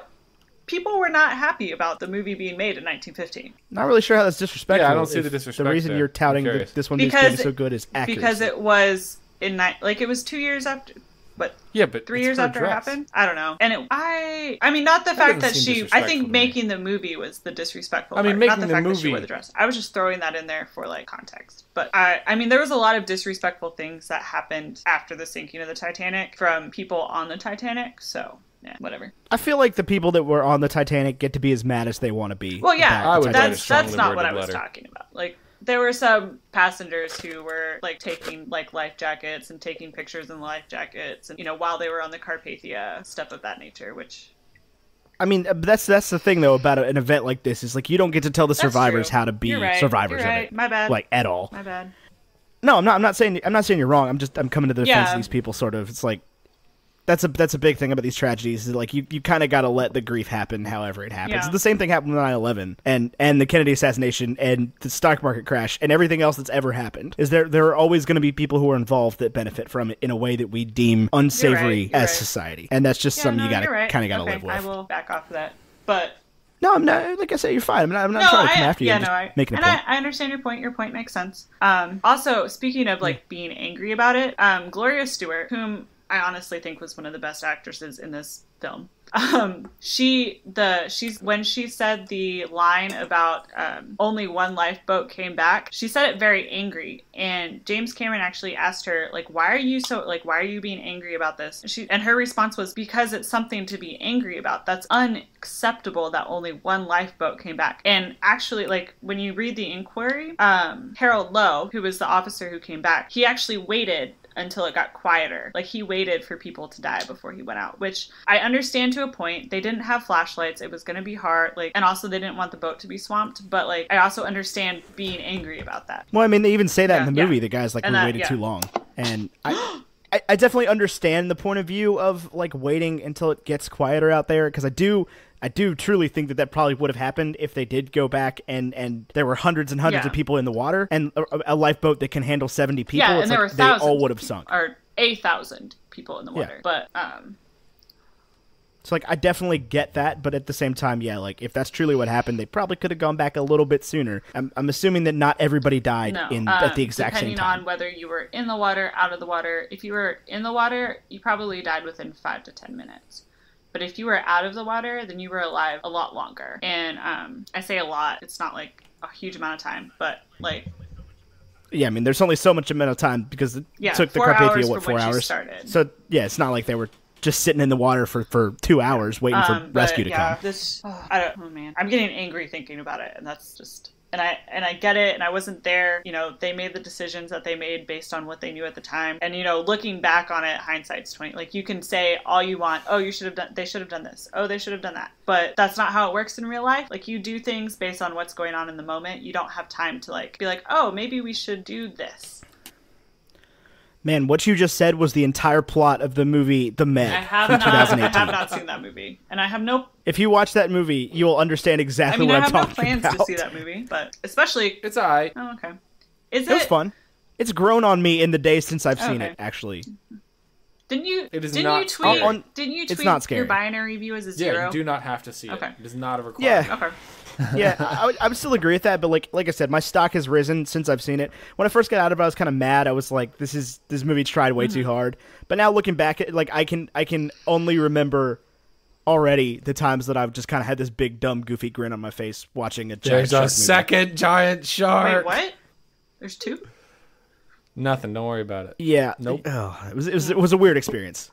people were not happy about the movie being made in 1915. Not really sure how that's disrespectful. Yeah, I don't see if the disrespect The reason there. you're touting I'm that curious. this one is being so good is accuracy. Because it was it was 2 years after, but Yeah, but 3 it's years her after dress. it happened. I don't know. And I mean, not the fact doesn't that seem she. I disrespectful think to me. making the movie was the disrespectful. I mean, part, making not the the fact that she movie- wore the dress. I was just throwing that in there for like context. But I mean, there was a lot of disrespectful things that happened after the sinking of the Titanic from people on the Titanic. So. Yeah, whatever. I feel like the people that were on the Titanic get to be as mad as they want to be. Well, yeah, I would write a that's strongly not what I worded was letter. talking about. Like, there were some passengers who were like taking like life jackets and taking pictures in life jackets, and while they were on the Carpathia, stuff of that nature. Which, I mean, that's the thing though about an event like this is like you don't get to tell the That's survivors true. how to be You're right. survivors You're of right. it. My bad. Like at all. My bad. No, I'm not saying you're wrong. I'm coming to the defense Yeah. of these people. Sort of. It's like that's a big thing about these tragedies. Is like you kind of got to let the grief happen, however it happens. Yeah. The same thing happened with 9/11 and the Kennedy assassination and the stock market crash and everything else that's ever happened. Is there are always going to be people who are involved that benefit from it in a way that we deem unsavory You're as right. society, and that's just something you got to kind of got to live with. I will back off of that. But No, I'm not. Like I say, you're fine. I'm not trying to come after you. I'm just making a point. I understand your point. Your point makes sense. Also, speaking of like being angry about it, Gloria Stewart, whom I honestly think was one of the best actresses in this film. When she said the line about only one lifeboat came back, she said it very angry, and James Cameron actually asked her, like, why are you being angry about this? And her response was, because it's something to be angry about. That's unacceptable that only one lifeboat came back. And actually, like, when you read the inquiry, Harold Lowe, who was the officer who came back, he actually waited until it got quieter. Like, he waited for people to die before he went out, which I understand to a point. They didn't have flashlights. It was going to be hard. Like, and also they didn't want the boat to be swamped. But, like, I also understand being angry about that. Well, I mean, they even say that in the movie. The guy's like, we waited too long. And I definitely understand the point of view of, like, waiting until it gets quieter out there, because I do truly think that probably would have happened if they did go back and there were hundreds and hundreds of people in the water, and a lifeboat that can handle 70 people. Yeah, it's and there like were they thousands all would have sunk. Or 1,000 people in the water. But so, like, I definitely get that, but at the same time, yeah, like, if that's truly what happened, they probably could have gone back a little bit sooner. I'm assuming that not everybody died at the exact same time. Depending on whether you were in the water, out of the water. If you were in the water, you probably died within 5 to 10 minutes. But if you were out of the water, then you were alive a lot longer. And I say a lot. It's not, like, a huge amount of time, but, like... Yeah, I mean, there's only so much amount of time, because it took the Carpathia, 4 hours? So, yeah, it's not like they were just sitting in the water for 2 hours waiting for rescue to come. Oh man, I'm getting angry thinking about it, and that's just... And I get it, and I wasn't there. You know, they made the decisions that they made based on what they knew at the time. And, you know, looking back on it, hindsight's 20. Like, you can say all you want. Oh, they should have done this. Oh, they should have done that. But that's not how it works in real life. Like, you do things based on what's going on in the moment. You don't have time to, like, be like, oh, maybe we should do this. Man, what you just said was the entire plot of the movie The Meg from 2018. I have not seen that movie. And I have no... If you watch that movie, you'll understand exactly what I'm talking about. I have no plans to see that movie, but especially... It's alright. Oh, okay. It was fun. It's grown on me in the days since I've seen it, actually. Didn't you tweet it's not scary. your binary review as a 0? Yeah, you do not have to see it. It is not a requirement. Yeah. Okay. Yeah, I would still agree with that, but like I said, my stock has risen since I've seen it. When I first got out of it, I was kind of mad. I was like, this movie tried way too hard. But now looking back, like I can only remember already the times that I've just kind of had this big dumb goofy grin on my face watching a giant shark movie. Second giant shark. Wait, what? There's 2? Nothing. Don't worry about it. Yeah. Nope. It was a weird experience.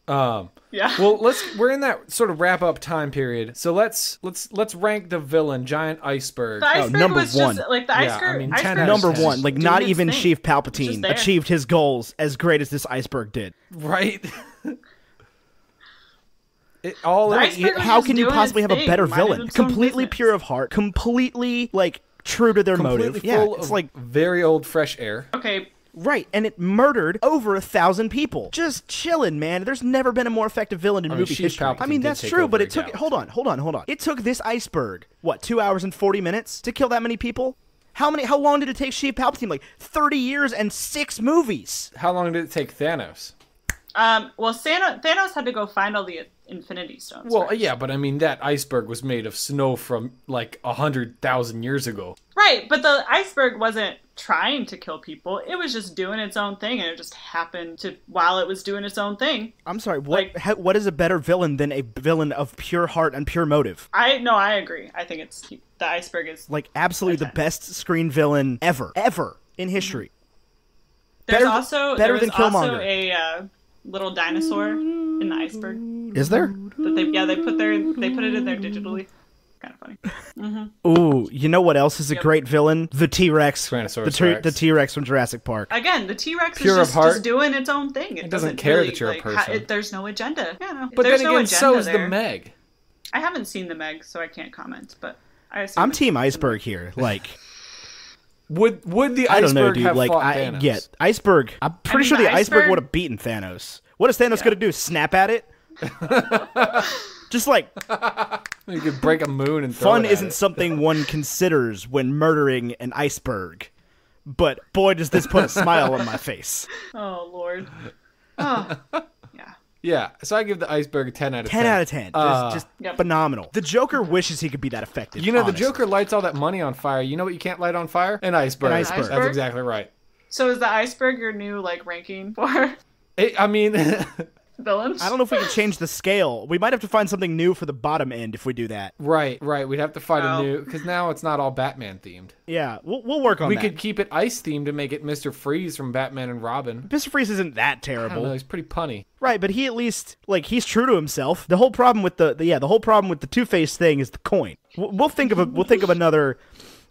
Yeah. Well, we're in that sort of wrap up time period. So let's rank the villain, Giant Iceberg. The iceberg number was one. Just, like, the iceberg, I mean, iceberg number 1. Like, not even thing. Chief Palpatine achieved his goals as great as this iceberg did. Right? How can you possibly have a better villain? Completely pure of heart, completely, like, true to their motive. Full it's of like very old fresh air. Okay. Right, and it murdered over 1,000 people. Just chilling, man. There's never been a more effective villain in movie history. Palpatine I mean, that's true, but it took... Hold on. It took this iceberg, 2 hours and 40 minutes to kill that many people? How long did it take Chief Palpatine? Like, 30 years and 6 movies. How long did it take Thanos? Well, Thanos had to go find all the Infinity Stones. Well, first. yeah, but I mean, that iceberg was made of snow from, like, 100,000 years ago. Right, but the iceberg wasn't trying to kill people. It was just doing its own thing, and it just happened to, while it was doing its own thing. I'm sorry, what is a better villain than a villain of pure heart and pure motive? I agree. I think the iceberg is... Like, absolutely the best screen villain ever in history. There was also a little dinosaur in the iceberg. Is there? That they put it in there digitally. Kind of funny. Mm-hmm. Ooh, you know what else is a great villain? The T-Rex. The T-Rex from Jurassic Park. Again, the T-Rex is just doing its own thing. It doesn't care really, that you're a person. There's no agenda. Yeah, no. But there's then again, so is the Meg. I haven't seen the Meg, so I can't comment. But I'm Team Iceberg here. Like, would the iceberg have fought Thanos? Yeah, iceberg. I'm pretty sure the iceberg would have beaten Thanos. What is Thanos going to do? Snap at it? Just like... You could break a moon and throw fun it isn't something one considers when murdering an iceberg. But boy, does this put a smile on my face. Oh, Lord. Oh, yeah. Yeah, so I give the iceberg a 10 out of 10. 10 out of 10. Just phenomenal. The Joker wishes he could be that effective. You know, the Joker lights all that money on fire. You know what you can't light on fire? An iceberg. An iceberg. That's exactly right. So is the iceberg your new, like, ranking for... I mean, Villains. I don't know if we can change the scale. We might have to find something new for the bottom end if we do that. right. We'd have to find a new, because now it's not all Batman themed. Yeah, we'll work on We that. could keep it ice themed and make it Mr. Freeze from Batman and Robin. Mr. Freeze isn't that I don't terrible. know, he's pretty punny. Right, but he at least, like, he's true to himself. The whole problem with the whole problem with the Two-Face thing is the coin. We'll think of another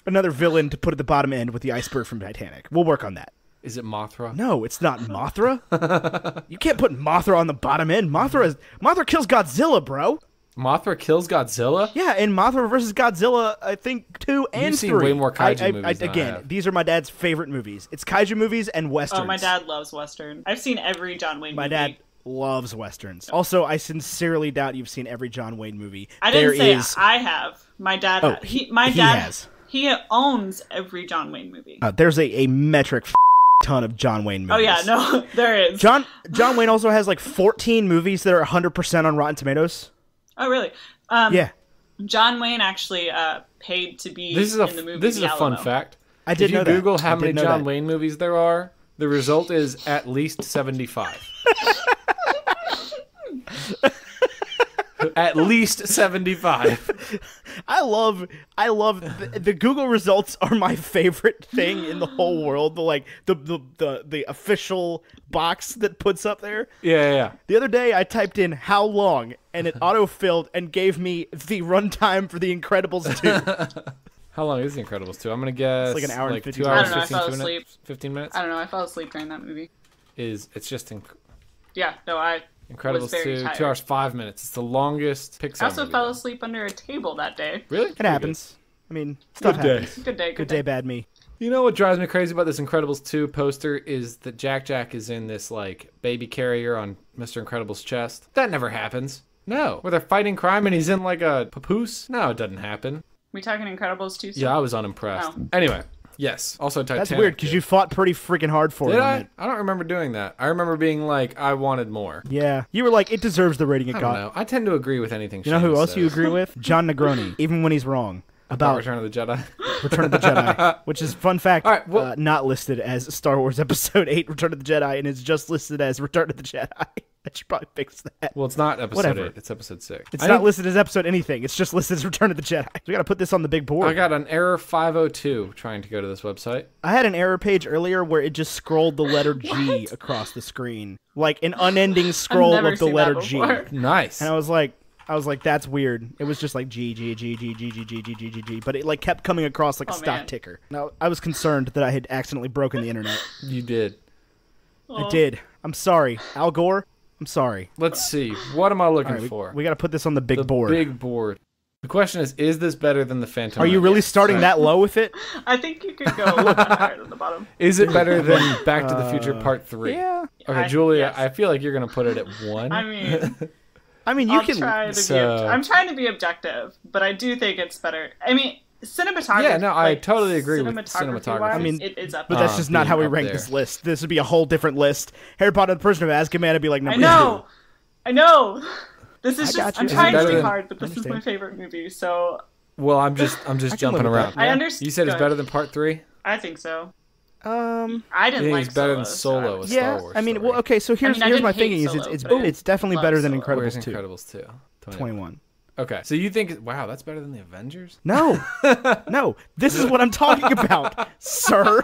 villain to put at the bottom end with the iceberg from Titanic. We'll work on that. Is it Mothra? No, it's not Mothra. You can't put Mothra on the bottom end. Mothra kills Godzilla, bro. Mothra kills Godzilla? Yeah, in Mothra versus Godzilla, I think 2 and 3. You've seen way more kaiju movies than I again, have. these are my dad's favorite movies. It's kaiju movies and westerns. Oh, my dad loves Western. I've seen every John Wayne movie. My dad loves westerns. Also, I sincerely doubt you've seen every John Wayne movie. I didn't say I have. My dad. Oh, my dad has. He owns every John Wayne movie. There's a metric ton of John Wayne movies. Oh yeah, no, there is. John Wayne also has like 14 movies that are 100% on Rotten Tomatoes. Oh really? Yeah. John Wayne actually paid to be in the movie. This is The a fun Alamo. fact. I did if you know that. Google how I did many know John that. Wayne movies there are, the result is at least 75. At least 75. I love the Google results are my favorite thing in the whole world. The official box that puts up there. Yeah. The other day I typed in how long and it auto-filled and gave me the runtime for The Incredibles 2. How long is The Incredibles 2? I'm going to guess It's like an hour and like 50 2 minutes. hours, I don't know, I 15 fell minutes? 15 minutes? I don't know. I fell asleep during that movie. It's just Yeah, no, I Incredibles was very 2, tired. 2 hours, 5 minutes. It's the longest Pixar I also movie, fell though. asleep under a table that day. Really? It happens. I mean, stuff Good day. happens. Good day. Good day, bad me. You know what drives me crazy about this Incredibles 2 poster is that Jack is in this, like, baby carrier on Mr. Incredible's chest. That never happens. No. Where they're fighting crime and he's in, like, a papoose? No, it doesn't happen. We talking Incredibles 2? Yeah, I was unimpressed. Oh. Anyway, yes. Also Titanic. That's weird because you fought pretty freaking hard for Did it. I? I don't remember doing that. I remember being like, I wanted more. Yeah. You were like, it deserves the rating it I got. don't know. I tend to agree with anything You know who Seamus else you says. agree with? John Negroni, even when he's wrong. About About Return of the Jedi? Return of the Jedi, which is, fun fact, All right, well- not listed as Star Wars Episode 8, Return of the Jedi, and is just listed as Return of the Jedi. I should probably fix that. Well, it's not episode Whatever. 8. It's episode 6. It's not listed as episode anything. It's just listed as Return of the Jedi. We got to put this on the big board. I got an error 502 trying to go to this website. I had an error page earlier where it just scrolled the letter G across the screen. Like an unending scroll never of the seen letter that G. before. Nice. And I was like, that's weird. It was just like G, G, G, G, G, G, G, G, G, G, G. But it like kept coming across like a Oh, stock man. ticker. Now, I was concerned that I had accidentally broken the internet. You did. I did. I'm sorry. Al Gore, I'm sorry. Let's see. What am I looking All right, for? we got to put this on the big the board. big board. The question is this better than the Phantom Are you Menace? really starting that low with it? I think you could go a little bit higher than the bottom. Is it better than Back to the Future Part 3? Yeah. Okay, Julia, yes. I feel like you're going to put it at 1. I mean, I mean, you I'll can. try to so- I'm trying to be objective, but I do think it's better. I mean, cinematography. Yeah, no, I totally agree with cinematography. Wise, I mean, it is up But there. that's just not how we being rank up this there. list. This would be a whole different list. Harry Potter and the Prisoner of Azkaban would be like I number know. I know. This is I got just. you. I'm Is it trying to better be than- hard, but this is Understand. my favorite movie, so Well, I'm just can jumping live with around. that. I understand. You said it's Go better ahead. than Part 3? I think so. two. I You didn't think like it's better than Solo. Solo, a Yeah, Star Wars I mean, story? well, okay. So here's I here's didn't my hate thinking is Solo, it's but I it's definitely love better than Solo. Where's Incredibles 2. Incredibles 2? 21. Okay, so you think, wow, that's better than the Avengers? No, no. This is what I'm talking about, sir.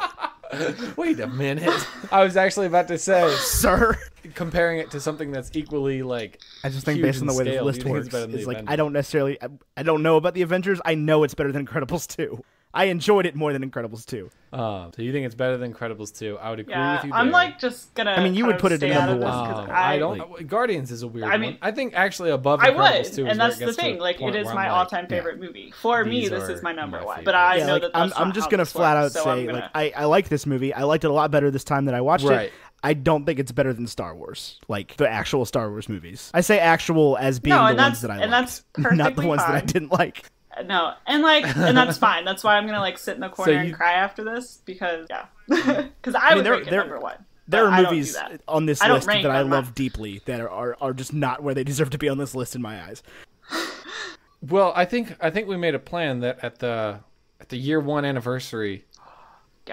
Wait a minute. I was actually about to say, Sir. comparing it to something that's equally, like, I just think huge based on the in way this scale, list do you think it's works, better than it's the like Avengers? I don't necessarily I don't know about the Avengers. I know it's better than Incredibles 2. I enjoyed it more than Incredibles 2. So you think it's better than Incredibles 2? I would agree Yeah, with you I'm there. like just gonna. I mean, you kind would of put it stay at out number of this one. 'cause I don't. Guardians is a weird I mean- one. I think actually above I Incredibles would, 2 is and where that's it the gets to thing. a Like, point it is where my I'm like, all-time favorite movie. For me, these this are is my number my one. favorite. But I Yeah, know like, that that's I'm not just how gonna this flat out works, so say I'm gonna- like I like this movie. I liked it a lot better this time that I watched Right. it. I don't think it's better than Star Wars, like the actual Star Wars movies. I say actual as being No, the and ones that's- that I and liked, that's not the perfectly ones that I fine. didn't like. No, and and that's fine. That's why I'm gonna like sit in the corner you- and cry after this because because I would there- rank it there- number one. There but are I don't do movies that. on this I don't list rank that I on my- love deeply that are just not where they deserve to be on this list in my eyes. Well, I think we made a plan that at the year 1 anniversary,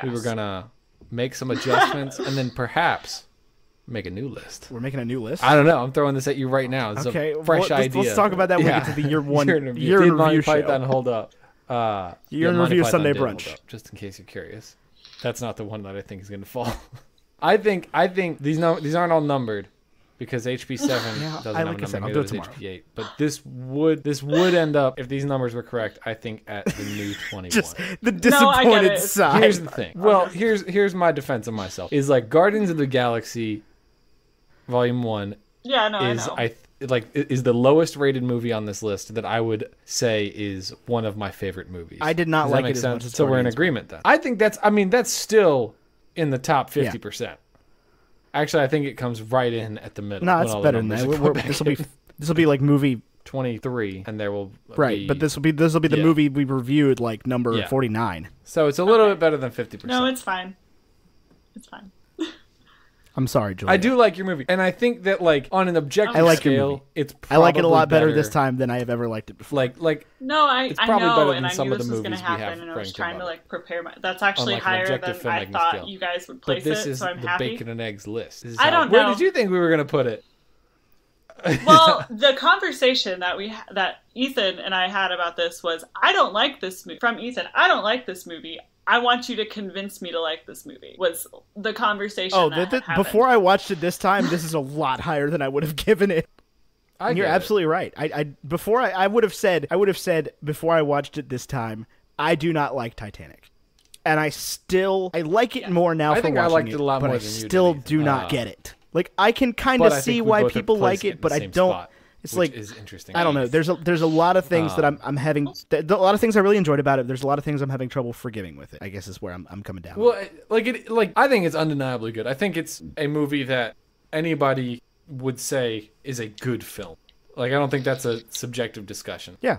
we were Yes. gonna make some adjustments and then perhaps Make a new list. We're making a new list. I don't know. I'm throwing this at you right now. It's Okay, a fresh idea. Let's talk about that when we get to the year one year in review show. Python, hold up. Year in review Sunday brunch. Up, just in case you're curious. That's not the one that I think is going to fall. I think these aren't all numbered because HP7 doesn't have a number. Maybe it was HP8. But this would end up, if these numbers were correct, I think at the new 21. Just the disappointed side. Here's the thing. Well, here's my defense of myself. Is like Guardians of the Galaxy Volume 1 is the lowest rated movie on this list that I would say is one of my favorite movies. I did not like it as much as So we're in agreement then. I think that's still in the top 50%. Yeah. Actually, I think it comes right in at the middle. No, it's better than that. This will be like movie 23, and there will be, but this will be the movie we reviewed, like number 49. So it's a little bit better than 50%. No, it's fine. It's fine. I'm sorry, Julia. I do like your movie, and I think that like on an objective scale, it's probably I like it a lot better this time than I have ever liked it before. No, I know, and I knew this was going to happen, and I was trying to like prepare my. That's actually higher than I thought you guys would place it, so I'm happy. But this is the bacon and eggs list. I don't know. Where did you think we were going to put it? Well, the conversation that Ethan and I had about this was, I don't like this movie. From Ethan, I don't like this movie. I want you to convince me to like this movie, was the conversation before I watched it this time, this is a lot higher than I would have given it. You're absolutely right. I would have said before I watched it this time, I do not like Titanic. And I like it more now for watching I liked it a lot but more I than you still did, do not get it. Like, I can kind of see why people like it, but I don't. Spot, it's like, is interesting. I don't know. There's a lot of things that I'm having. A lot of things I really enjoyed about it. There's a lot of things I'm having trouble forgiving with it. I guess is where I'm coming down. Well, I think it's undeniably good. I think it's a movie that anybody would say is a good film. Like, I don't think that's a subjective discussion. Yeah.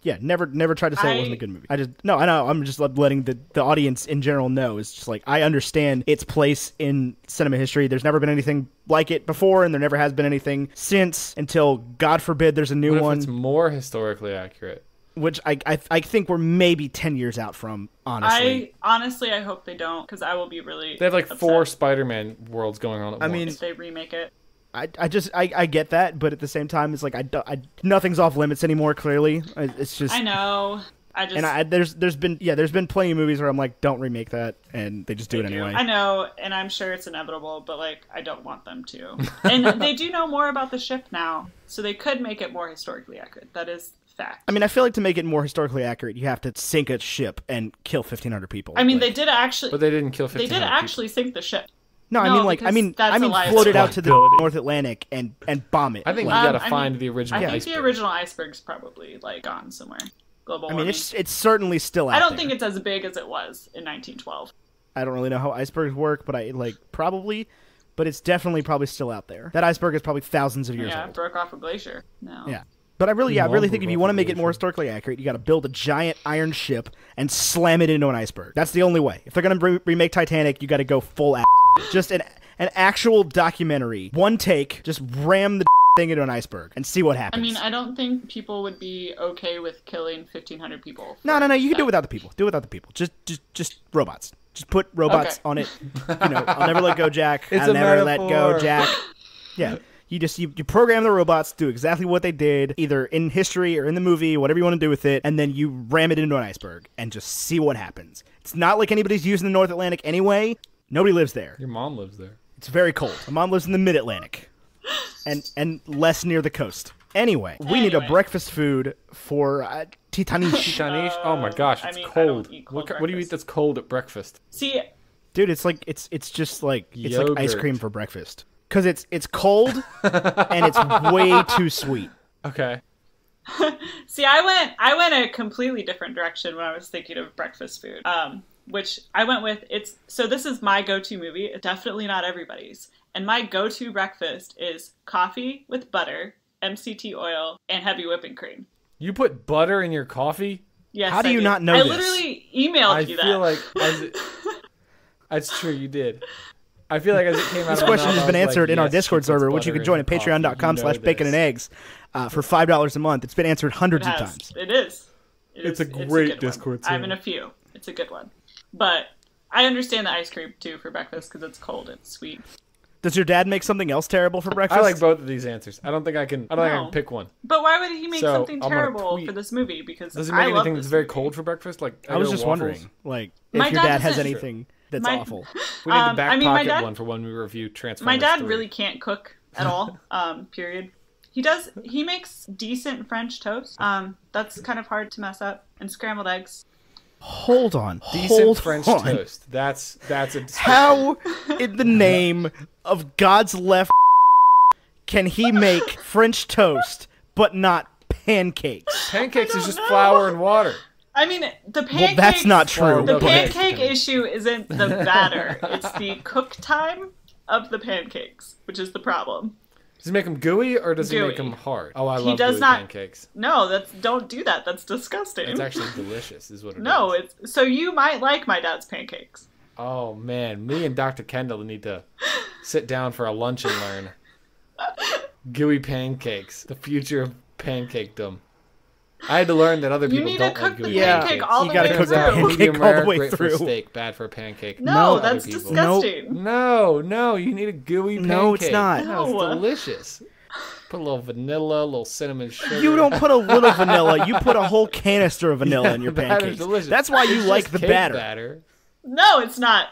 Never tried to say it wasn't a good movie. I know. I'm just letting the audience in general know. It's just like, I understand its place in cinema history. There's never been anything like it before, and there never has been anything since, until, God forbid, there's a new one. It's more historically accurate. Which I think we're maybe 10 years out from, honestly. I hope they don't, because I will be really They have like upset 4 Spider-Man worlds going on at once. mean, if they remake it. I get that, but at the same time, it's like nothing's off limits anymore. Clearly, it's just I know. There's been plenty of movies where I'm like, don't remake that, and they just do it anyway. I know, and I'm sure it's inevitable, but like, I don't want them to. And they do know more about the ship now, so they could make it more historically accurate. That is fact. I mean, I feel like to make it more historically accurate, you have to sink a ship and kill 1,500 people. I mean, they did actually, but they didn't kill 1,500 people. They did actually sink the ship. No, I mean, float it out to the North Atlantic and bomb it. I think you gotta find the original iceberg. I think the original iceberg's probably like gone somewhere. Global warming. I mean, it's certainly still out there. I don't think it's as big as it was in 1912. I don't really know how icebergs work, but probably, but it's definitely probably still out there. That iceberg is probably thousands of years old. Yeah, it broke off a glacier. No. Yeah. But I really think if you want to make it more historically accurate, you got to build a giant iron ship and slam it into an iceberg. That's the only way. If they're going to remake Titanic, you got to go full ass. Just an actual documentary. One take, just ram the thing into an iceberg and see what happens. I mean, I don't think people would be okay with killing 1,500 people. No. You can do it without the people. Just robots. Just put robots on it. I'll never let go, Jack. I'll never let go, Jack. Yeah. You program the robots to do exactly what they did, either in history or in the movie, whatever you want to do with it, and then you ram it into an iceberg and just see what happens. It's not like anybody's using the North Atlantic anyway. Nobody lives there. Your mom lives there. It's very cold. My mom lives in the Mid-Atlantic and less near the coast. Anyway, we need a breakfast food for Titanic. Titanic? Oh my gosh, it's cold. What do you eat that's cold at breakfast? See, dude, it's just like it's like ice cream for breakfast. Because it's cold and it's way too sweet. Okay. See, I went a completely different direction when I was thinking of breakfast food. Which I went with, so this is my go-to movie, definitely not everybody's. And my go-to breakfast is coffee with butter, MCT oil, and heavy whipping cream. You put butter in your coffee? Yes, How do you not know this? I literally emailed you that. I feel like, that's true, you did. I feel like as it came out this question has been answered in our Discord server, which you can join at patreon.com/baconandeggs for $5 a month. It's been answered hundreds of times. It is. It's a great Discord server. I'm in a few. It's a good one. But I understand the ice cream, too, for breakfast because it's cold and sweet. Does your dad make something else terrible for breakfast? I like both of these answers. I don't think I can pick one. But why would he make So, something I'm gonna terrible tweet. for this movie? Because Does he I make love anything this that's very movie. cold for breakfast? Like I was Eggo just waffles? wondering, like, My if your dad dad has doesn't- anything that's My- awful. We need the back I mean, my pocket dad- one for when we review Transformers My dad 3. really can't cook at all. Period. He makes decent French toast. That's kind of hard to mess up. And scrambled eggs. Hold on. Decent Hold French on. toast. That's a How, in the name of God's left, can he make French toast but not pancakes? Pancakes is just flour and water. I mean, the pancakes... Well, that's not true. The Okay. pancake issue isn't the batter. It's the cook time of the pancakes, which is the problem. Does he make them gooey or does he make Gooey. them hard? Oh, I He love does gooey not- pancakes. No, don't do that. That's disgusting. It's actually delicious, is what it No, is. so you might like my dad's pancakes. Oh man, me and Dr. Kendall need to sit down for a lunch and learn. Gooey pancakes, the future of pancakedom. I had to learn that other You people need don't to like cook the gooey Yeah, pancake pancakes. all you the gotta way cook the through. pancake Medium all the rare, way great for through. steak, bad for a pancake. No, No, other that's people. disgusting. No, you need a gooey pancake. No, it's not. No, it's No. delicious. Put a little vanilla, a little cinnamon sugar. You don't put a little vanilla. You put a whole canister of vanilla in your The batter's pancakes. delicious. That's why you It's like just the cake batter. No, it's not.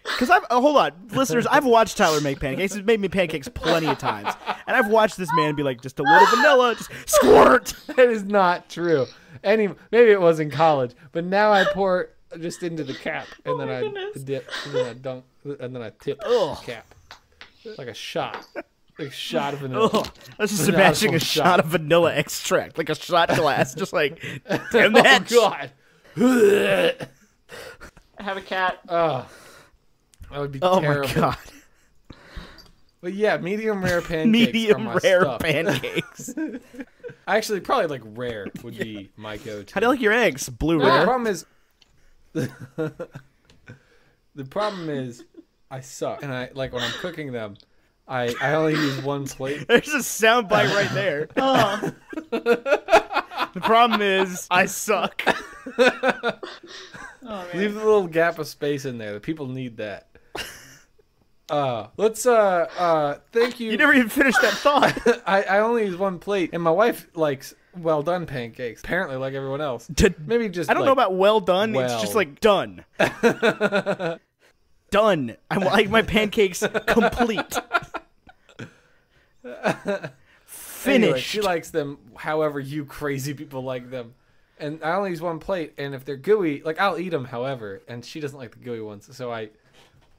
Because hold on, listeners, I've watched Tyler make pancakes. He's made me pancakes plenty of times, and I've watched this man be like, just a little vanilla, just squirt. That is not true. Maybe it was in college, but now I pour just into the cap, and then my I goodness. dip, and then I dunk, and then I tip Ugh. the cap like a shot, like a shot of vanilla. Ugh. I was just Not a imagining full a shot of vanilla extract, like a shot glass, just like, damn that. Oh God! I have a cat. Oh, that would be Oh terrible. my god. But yeah, medium rare pancakes are Medium my rare stuff. pancakes. Actually, probably like rare would be my go-to. How do you like your eggs? Blue No, the rare? problem is, I suck, and I like when I'm cooking them. I only use one plate. There's a sound bite right there. Oh, The problem is, I suck. oh man. Leave the little gap of space in there. The people need that. Let's thank you. You never even finished that thought. I only use one plate, and my wife likes well done pancakes. Apparently, like everyone else. Maybe just I don't know about well done. It's just like done. Done. I like my pancakes complete. Anyway, Finished. she likes them however you crazy people like them. And I only use one plate, and if they're gooey, like I'll eat them however, and she doesn't like the gooey ones, so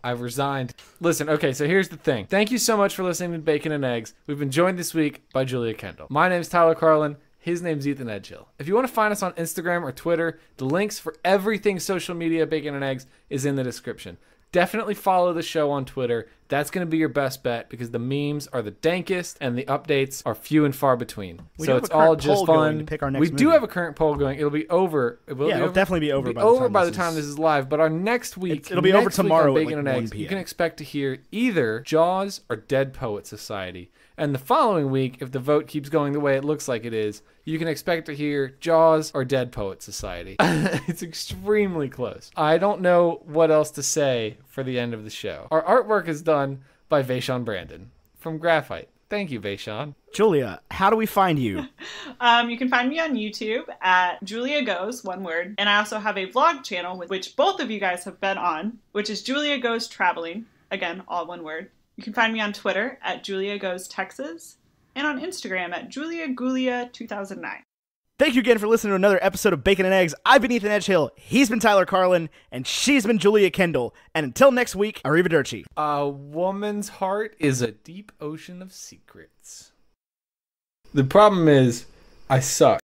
I've resigned. Listen, okay, so here's the thing. Thank you so much for listening to Bacon and Eggs. We've been joined this week by Julia Kendall. My name's Tyler Carlin. His name's Ethan Edgehill. If you want to find us on Instagram or Twitter, the links for everything social media Bacon and Eggs is in the description. Definitely follow the show on Twitter. That's going to be your best bet because the memes are the dankest and the updates are few and far between. We do So have it's a current all just poll going fun. to pick our next We do movie. have a current poll going. It'll be over. It'll definitely be over It'll by the time by the this time is- this is live. But our next week, It'll be over next week on tomorrow at, Bacon like, and 1 Eggs, you p.m. can expect to hear either Jaws or Dead Poet Society. And the following week, if the vote keeps going the way it looks like it is, you can expect to hear Jaws or Dead Poet Society. It's extremely close. I don't know what else to say for the end of the show. Our artwork is done by Vaishon Brandon from Graphite. Thank you, Vaishon. Julia, how do we find you? You can find me on YouTube at Julia Goes, one word. And I also have a vlog channel, which both of you guys have been on, which is Julia Goes Traveling. Again, all one word. You can find me on Twitter at Julia Goes Texas and on Instagram at JuliaGulia2009. Thank you again for listening to another episode of Bacon and Eggs. I've been Ethan Edgehill, he's been Tyler Carlin, and she's been Julia Kendall. And until next week, arrivederci. A woman's heart is a deep ocean of secrets. The problem is, I suck.